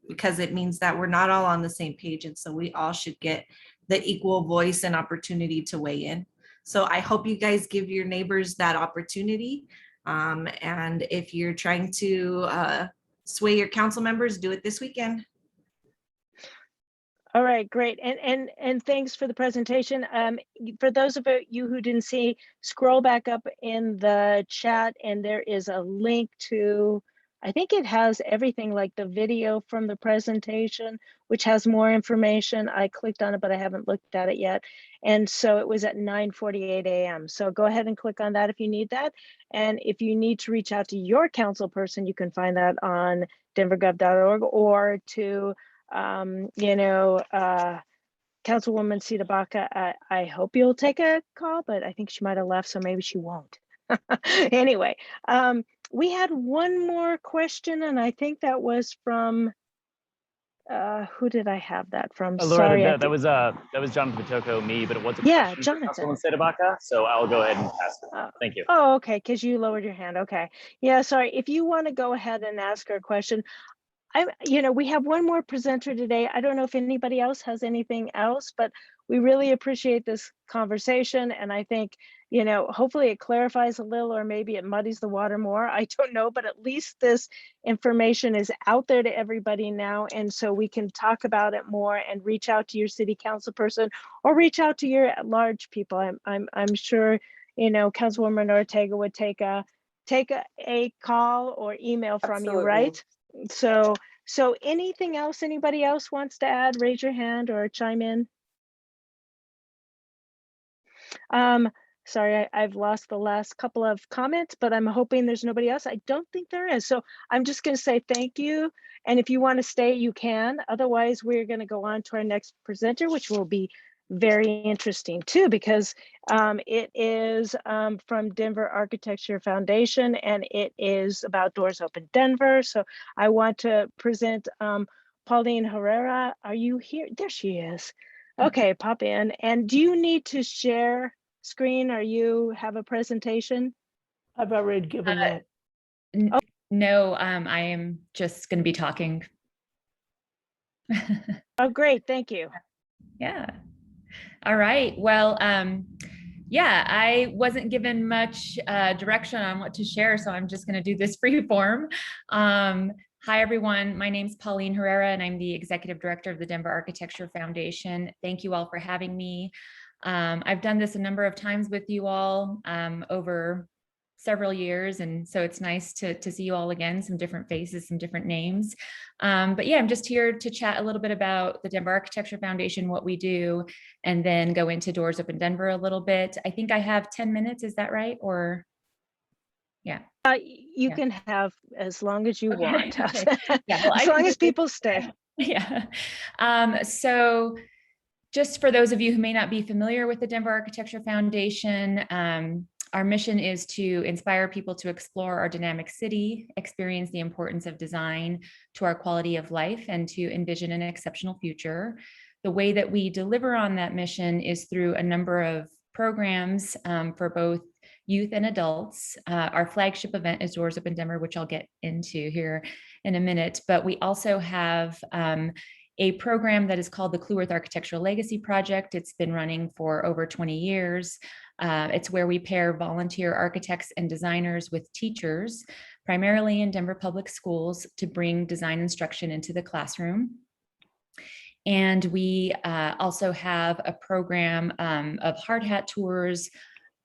because it means that we're not all on the same page, and so we all should get the equal voice and opportunity to weigh in. So I hope you guys give your neighbors that opportunity, and if you're trying to sway your council members, do it this weekend. All right, great. And thanks for the presentation. For those of you who didn't see, scroll back up in the chat and there is a link to, I think it has everything, like the video from the presentation, which has more information. I clicked on it, but I haven't looked at it yet. And so it was at 9:48 a.m. So go ahead and click on that if you need that. And if you need to reach out to your council person, you can find that on denvergov.org, or to Councilwoman CdeBaca, I hope you'll take a call, but I think she might have left, so maybe she won't. Anyway, we had one more question, and I think that was from, who did I have that from? Laura, Sorry, that was Jonathan Matoko, me, but it wasn't. Yeah, Jonathan. Councilwoman CdeBaca, so I'll go ahead and pass it. Thank you. Oh, okay, because you lowered your hand. Okay, yeah, sorry. If you want to go ahead and ask her a question. We have one more presenter today. I don't know if anybody else has anything else, but we really appreciate this conversation. And I think, hopefully it clarifies a little, or maybe it muddies the water more. I don't know, but at least this information is out there to everybody now. And so we can talk about it more and reach out to your city council person, or reach out to your at-large people. I'm sure, Councilwoman Otega would take a call or email from you, right? So anything else anybody else wants to add, raise your hand or chime in. Sorry, I've lost the last couple of comments, but I'm hoping there's nobody else. I don't think there is. So I'm just going to say thank you. And if you want to stay, you can. Otherwise, we're going to go on to our next presenter, which will be very interesting too, because it is from Denver Architecture Foundation, and it is about Doors Open Denver. So I want to present Pauline Herrera. Are you here? There she is. Okay, pop in. And do you need to share screen, or you have a presentation? I've already given that. No, I am just going to be talking. Oh, great. Thank you. Yeah. All right. Well, yeah, I wasn't given much direction on what to share, so I'm just going to do this free form. Hi, everyone. My name is Pauline Herrera, and I'm the Executive Director of the Denver Architecture Foundation. Thank you all for having me. I've done this a number of times with you all over several years, and so it's nice to see you all again, some different faces, some different names. But yeah, I'm just here to chat a little bit about the Denver Architecture Foundation, what we do, and then go into Doors Open Denver a little bit. I think I have 10 minutes, is that right? Or yeah. You can have as long as you want. Okay. Yeah, well, as long as people stay. Yeah. So just for those of you who may not be familiar with the Denver Architecture Foundation, our mission is to inspire people to explore our dynamic city, experience the importance of design to our quality of life, and to envision an exceptional future. The way that we deliver on that mission is through a number of programs for both youth and adults. Our flagship event is Doors Open Denver, which I'll get into here in a minute, but we also have a program that is called the Cluworth Architectural Legacy Project. It's been running for over 20 years. It's where we pair volunteer architects and designers with teachers, primarily in Denver Public Schools to bring design instruction into the classroom. And we also have a program of hard hat tours,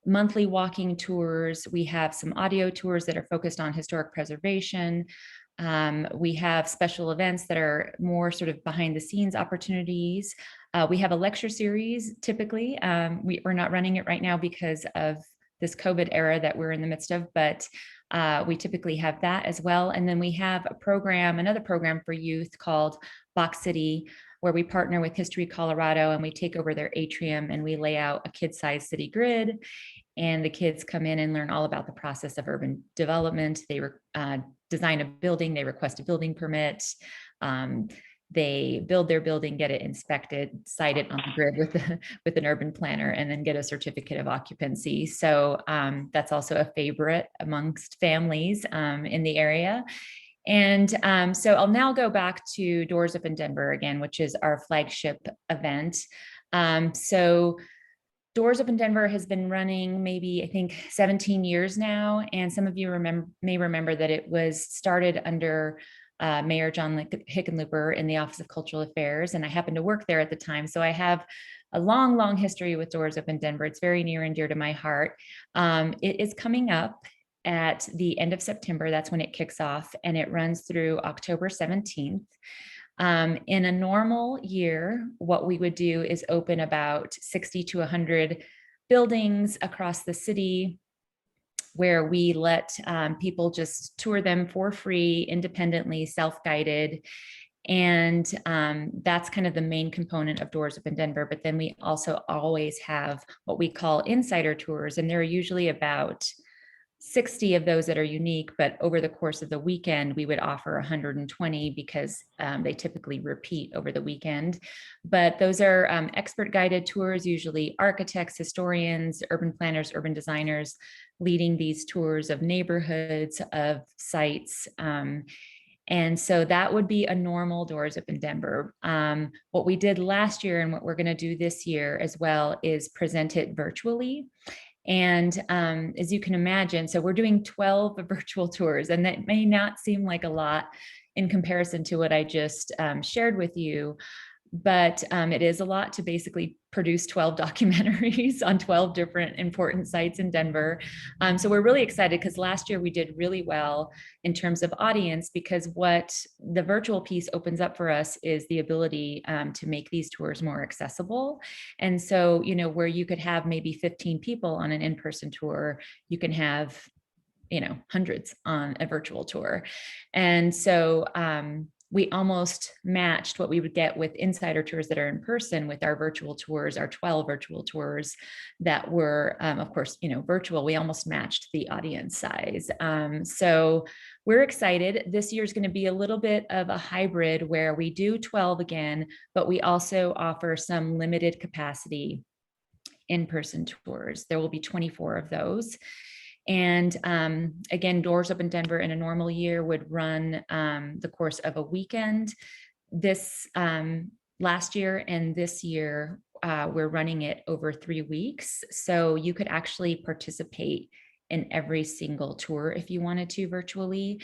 monthly walking tours. We have some audio tours that are focused on historic preservation. We have special events that are more sort of behind the scenes opportunities. We have a lecture series typically. We're not running it right now because of this COVID era that we're in the midst of, but we typically have that as well. And then we have a program, another program for youth called Box City, where we partner with History Colorado and we take over their atrium and we lay out a kid-sized city grid. And the kids come in and learn all about the process of urban development. They design a building, they request a building permit. They build their building, get it inspected, cite it on the grid with an urban planner, and then get a certificate of occupancy. So that's also a favorite amongst families in the area. And so I'll now go back to Doors Up in Denver again, which is our flagship event. So Doors Up in Denver has been running maybe, I think, 17 years now. And some of you may remember that it was started under Mayor John Hickenlooper in the Office of Cultural Affairs. And I happened to work there at the time. So I have a long, long history with Doors Up in Denver. It's very near and dear to my heart. It is coming up at the end of September. That's when it kicks off, and it runs through October 17th. In a normal year, what we would do is open about 60 to 100 buildings across the city, where we let people just tour them for free, independently, self-guided. And that's kind of the main component of Doors Up in Denver. But then we also always have what we call insider tours, and there are usually about 60 of those that are unique, but over the course of the weekend, we would offer 120 because they typically repeat over the weekend. But those are expert guided tours, usually architects, historians, urban planners, urban designers, leading these tours of neighborhoods, of sites. And so that would be a normal Doors Up in Denver. What we did last year and what we're going to do this year as well is present it virtually. And as you can imagine, so we're doing 12 virtual tours, and that may not seem like a lot in comparison to what I just shared with you, but it is a lot to basically produce 12 documentaries on 12 different important sites in Denver. So we're really excited because last year we did really well in terms of audience, because what the virtual piece opens up for us is the ability to make these tours more accessible. And so, you know, where you could have maybe 15 people on an in-person tour, you can have, you know, hundreds on a virtual tour. And so we almost matched what we would get with insider tours that are in person with our virtual tours, our 12 virtual tours that were, of course, you know, virtual. We almost matched the audience size. So we're excited. This year is going to be a little bit of a hybrid where we do 12 again, but we also offer some limited capacity in-person tours. There will be 24 of those. And again, Doors Up in Denver in a normal year would run the course of a weekend. This last year and this year, we're running it over 3 weeks. So you could actually participate in every single tour if you wanted to virtually.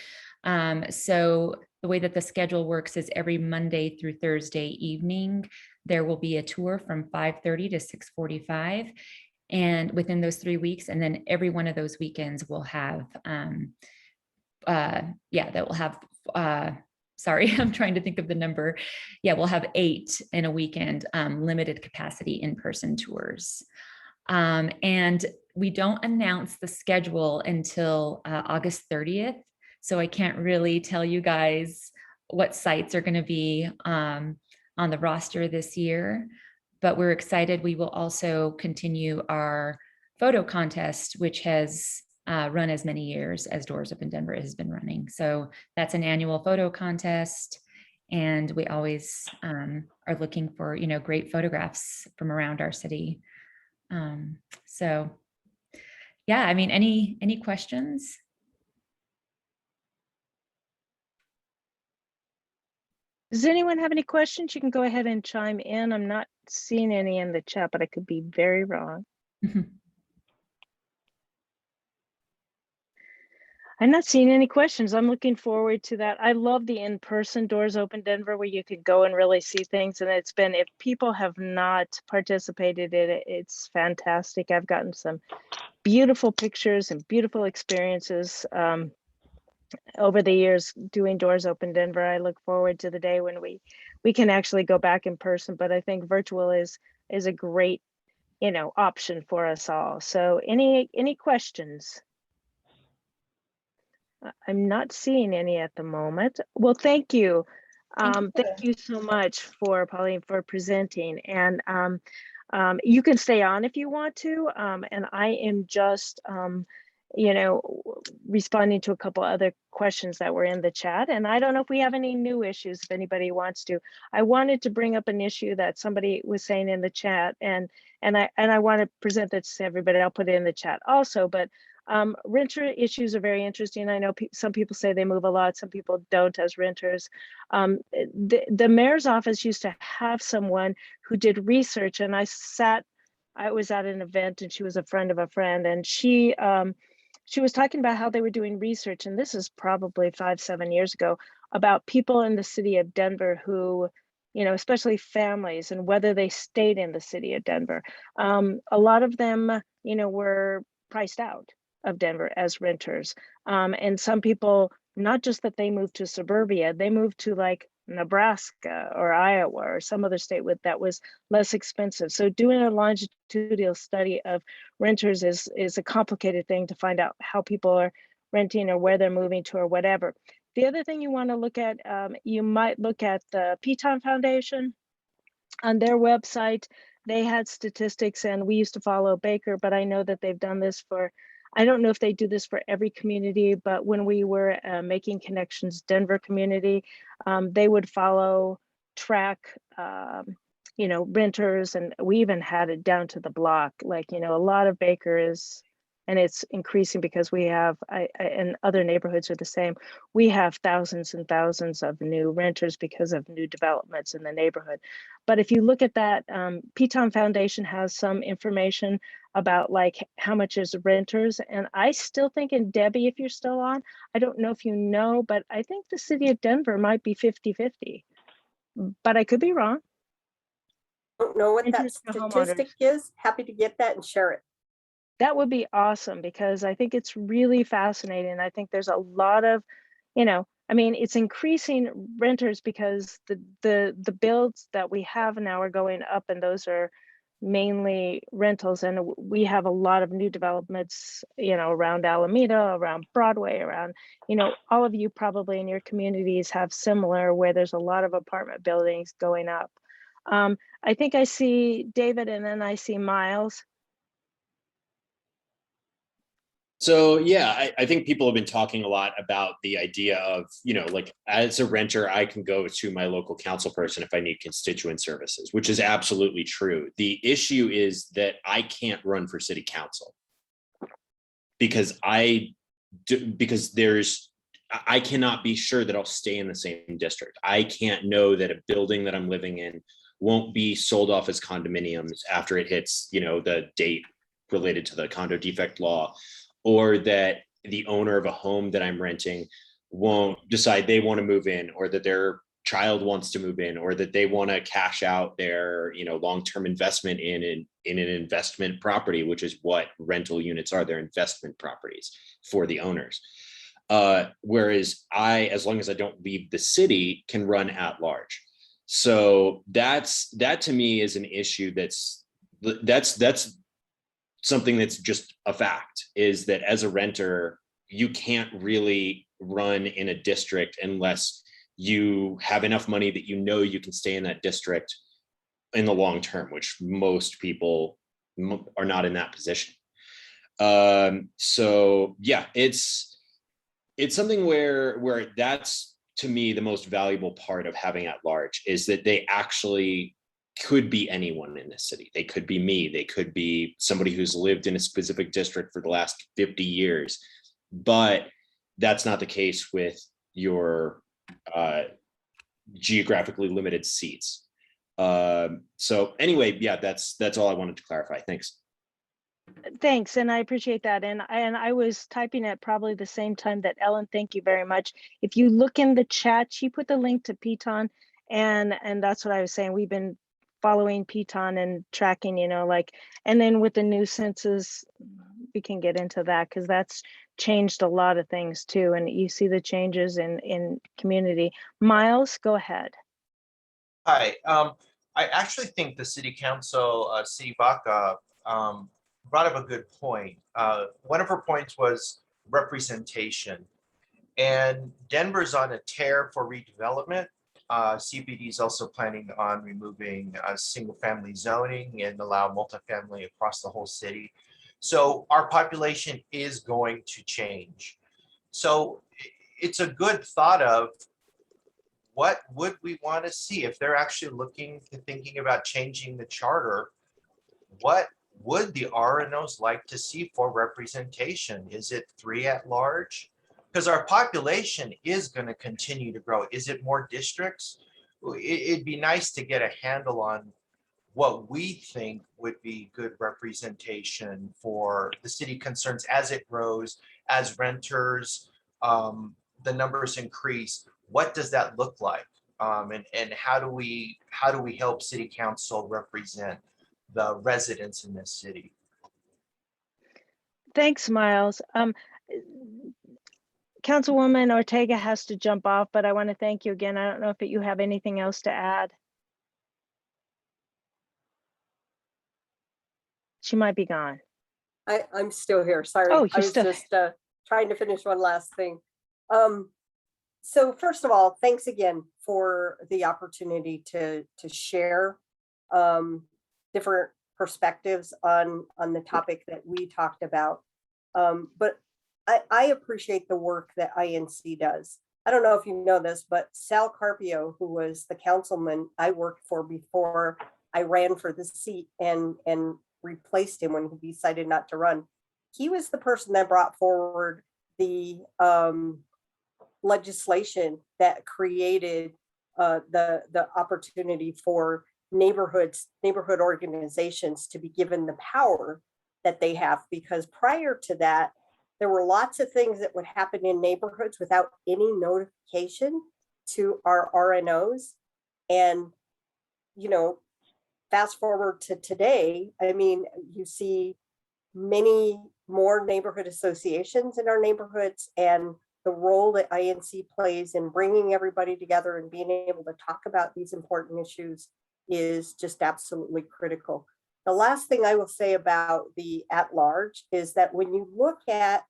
So the way that the schedule works is every Monday through Thursday evening, there will be a tour from 5:30 to 6:45. And within those 3 weeks, and then every one of those weekends will have, sorry, I'm trying to think of the number. Yeah, we'll have 8 in a weekend, limited capacity in-person tours. And we don't announce the schedule until August 30th. So I can't really tell you guys what sites are going to be on the roster this year. But we're excited. We will also continue our photo contest, which has run as many years as Doors Up in Denver has been running. So that's an annual photo contest. And we always are looking for, you know, great photographs from around our city. So yeah, I mean, any questions? Does anyone have any questions? You can go ahead and chime in. I'm not seeing any in the chat, but I could be very wrong. I'm not seeing any questions. I'm looking forward to that. I love the in-person Doors Open Denver where you could go and really see things. And it's been, if people have not participated in it, it's fantastic. I've gotten some beautiful pictures and beautiful experiences over the years doing Doors Open Denver. I look forward to the day when we can actually go back in person, but I think virtual is a great, option for us all. So any questions? I'm not seeing any at the moment. Well, thank you. Thank you so much for Pauline for presenting. And you can stay on if you want to. And I am just, responding to a couple other questions that were in the chat. And I don't know if we have any new issues, if anybody wants to. I wanted to bring up an issue that somebody was saying in the chat, and I want to present that to everybody. I'll put it in the chat also, but renter issues are very interesting. I know some people say they move a lot, some people don't as renters. The mayor's office used to have someone who did research, and I was at an event and she was a friend of a friend, and she was talking about how they were doing research, and this is probably 5-7 years ago, about people in the city of Denver who, especially families, and whether they stayed in the city of Denver. A lot of them, were priced out of Denver as renters. And some people, not just that they moved to suburbia, they moved to like Nebraska or Iowa or some other state that was less expensive. So doing a longitudinal study of renters is a complicated thing to find out how people are renting or where they're moving to or whatever. The other thing you want to look at, you might look at the Piton Foundation. On their website, they had statistics, and we used to follow Baker, but I know that they've done this for, I don't know if they do this for every community, but when we were making connections Denver community, they would track, renters, and we even had it down to the block. Like, a lot of Baker is, and it's increasing because we have, and other neighborhoods are the same. We have thousands and thousands of new renters because of new developments in the neighborhood. But if you look at that, Piton Foundation has some information about like how much is renters. And I still think, and Debbie, if you're still on, I don't know if you know, but I think the city of Denver might be 50-50, but I could be wrong. Don't know what that Renters to homeowners. statistic is. Happy to get that and share it. That would be awesome, because I think it's really fascinating. I think there's a lot of, it's increasing renters because the builds that we have now are going up, and those are mainly rentals. And we have a lot of new developments, around Alameda, around Broadway, around, all of you probably in your communities have similar, where there's a lot of apartment buildings going up. I think I see David, and then I see Miles. So yeah, I think people have been talking a lot about the idea of, like as a renter, I can go to my local council person if I need constituent services, which is absolutely true. The issue is that I can't run for city council because I cannot be sure that I'll stay in the same district. I can't know that a building that I'm living in won't be sold off as condominiums after it hits, the date related to the condo defect law, or that the owner of a home that I'm renting won't decide they want to move in, or that their child wants to move in, or that they want to cash out their, long-term investment in an investment property, which is what rental units are. They're investment properties for the owners. Whereas as long as I don't leave the city, can run at large. So that to me is an issue that's something that's just a fact, is that as a renter, you can't really run in a district unless you have enough money that you can stay in that district in the long term, which most people are not in that position. So yeah, it's something where that's, to me, the most valuable part of having at large, is that they actually could be anyone in this city. They could be me. They could be somebody who's lived in a specific district for the last 50 years. But that's not the case with your geographically limited seats. So anyway, yeah, that's all I wanted to clarify. Thanks. Thanks, and I appreciate that. And I was typing at probably the same time that Ellen, thank you very much. If you look in the chat, she put the link to Piton, and that's what I was saying. We've been following Piton and tracking, like, and then with the new census, we can get into that because that's changed a lot of things too. And you see the changes in community. Miles, go ahead. Hi, I actually think the city council, CdeBaca, brought up a good point. One of her points was representation. And Denver's on a tear for redevelopment. CBD is also planning on removing single family zoning and allow multifamily across the whole city. So our population is going to change. So it's a good thought of what would we want to see if they're actually thinking about changing the charter. What would the RNOs like to see for representation? Is it 3 at large? Because our population is going to continue to grow. Is it more districts? It'd be nice to get a handle on what we think would be good representation for the city concerns as it grows, as renters, the numbers increase. What does that look like? And how do we help city council represent the residents in this city? Thanks, Miles. Councilwoman Ortega has to jump off, but I want to thank you again. I don't know if you have anything else to add. She might be gone. I'm still here. Sorry. Oh, I was just trying to finish one last thing. So first of all, thanks again for the opportunity to share different perspectives on the topic that we talked about. But I appreciate the work that INC does. I don't know if you know this, but Sal Carpio, who was the councilman I worked for before I ran for the seat and replaced him when he decided not to run, he was the person that brought forward the legislation that created the opportunity for neighborhood organizations to be given the power that they have. Because prior to that, there were lots of things that would happen in neighborhoods without any notification to our RNOs. And, fast forward to today, I mean, you see many more neighborhood associations in our neighborhoods, and the role that INC plays in bringing everybody together and being able to talk about these important issues is just absolutely critical. The last thing I will say about the at-large is that when you look at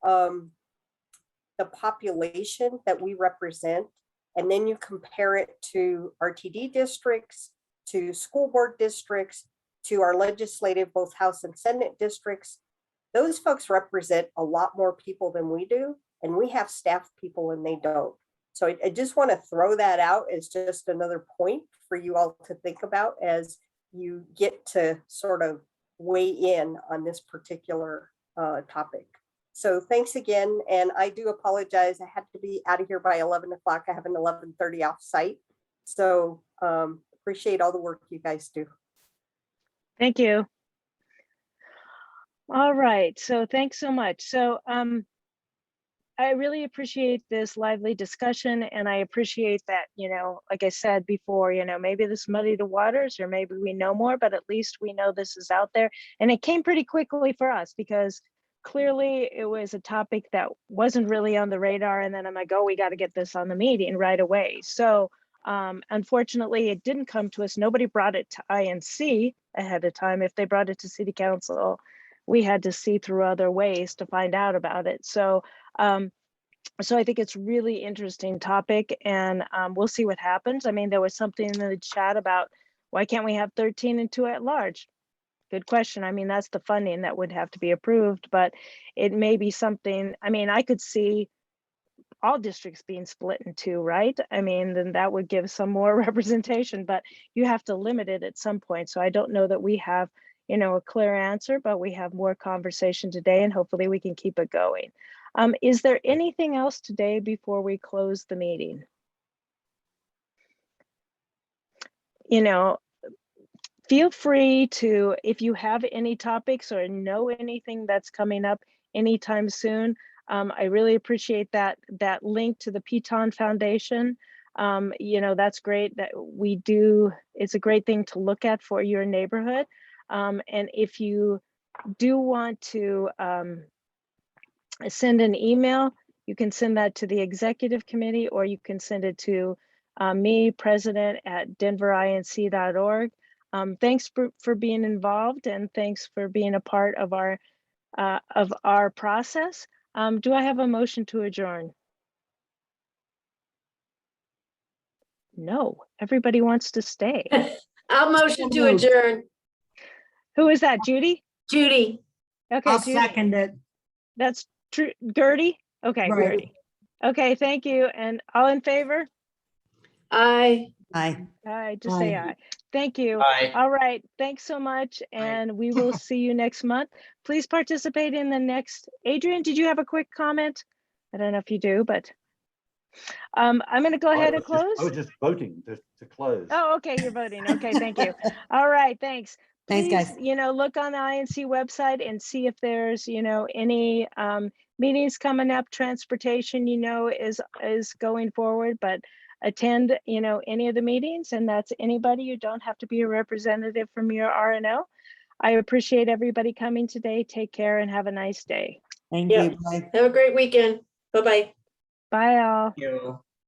the population that we represent, and then you compare it to RTD districts, to school board districts, to our legislative, both House and Senate districts, those folks represent a lot more people than we do. And we have staff people and they don't. So I just want to throw that out as just another point for you all to think about as you get to sort of weigh in on this particular topic. So thanks again. And I do apologize. I had to be out of here by 11 o'clock. I have an 11:30 off site. So appreciate all the work you guys do. Thank you. All right. So thanks so much. So I really appreciate this lively discussion, and I appreciate that, like I said before, maybe this muddied the waters, or maybe we know more, but at least we know this is out there. And it came pretty quickly for us because clearly it was a topic that wasn't really on the radar. And then I'm like, oh, we got to get this on the meeting right away. So unfortunately, it didn't come to us. Nobody brought it to INC ahead of time. If they brought it to City Council, we had to see through other ways to find out about it. So I think it's really interesting topic, and we'll see what happens. I mean, there was something in the chat about why can't we have 13 and 2 at large? Good question. I mean, that's the funding that would have to be approved, but it may be something. I mean, I could see all districts being split in 2, right? I mean, then that would give some more representation, but you have to limit it at some point. So I don't know that we have, a clear answer, but we have more conversation today, and hopefully we can keep it going. Is there anything else today before we close the meeting? feel free to, if you have any topics or know anything that's coming up anytime soon, I really appreciate that link to the Piton Foundation. That's great that we do. It's a great thing to look at for your neighborhood. And if you do want to send an email, you can send that to the executive committee, or you can send it to me, president@denverinc.org. Thanks for being involved, and thanks for being a part of our process. Do I have a motion to adjourn? No, everybody wants to stay. I'll motion to adjourn. Who is that, Judy? Judy. Okay, I'll Judy. second it. That's true. Gertie? Okay, Right. Gertie. Okay, thank you. And all in favor? Aye. Aye. Aye, just say aye. Thank you. Aye. All right, thanks so much, and we will see you next month. Please participate in the next. Adrian, did you have a quick comment? I don't know if you do, but I'm going to go ahead and close. I was just voting to close. Oh, okay, you're voting. Okay, thank you. All right, thanks. Thanks, Please, guys. look on the INC website and see if there's, any meetings coming up. Transportation, is going forward, but attend, any of the meetings, and that's anybody. You don't have to be a representative from your RNO. I appreciate everybody coming today. Take care and have a nice day. Thank Yep. you. Bye. Have a great weekend. Bye-bye. Bye all. Thank you.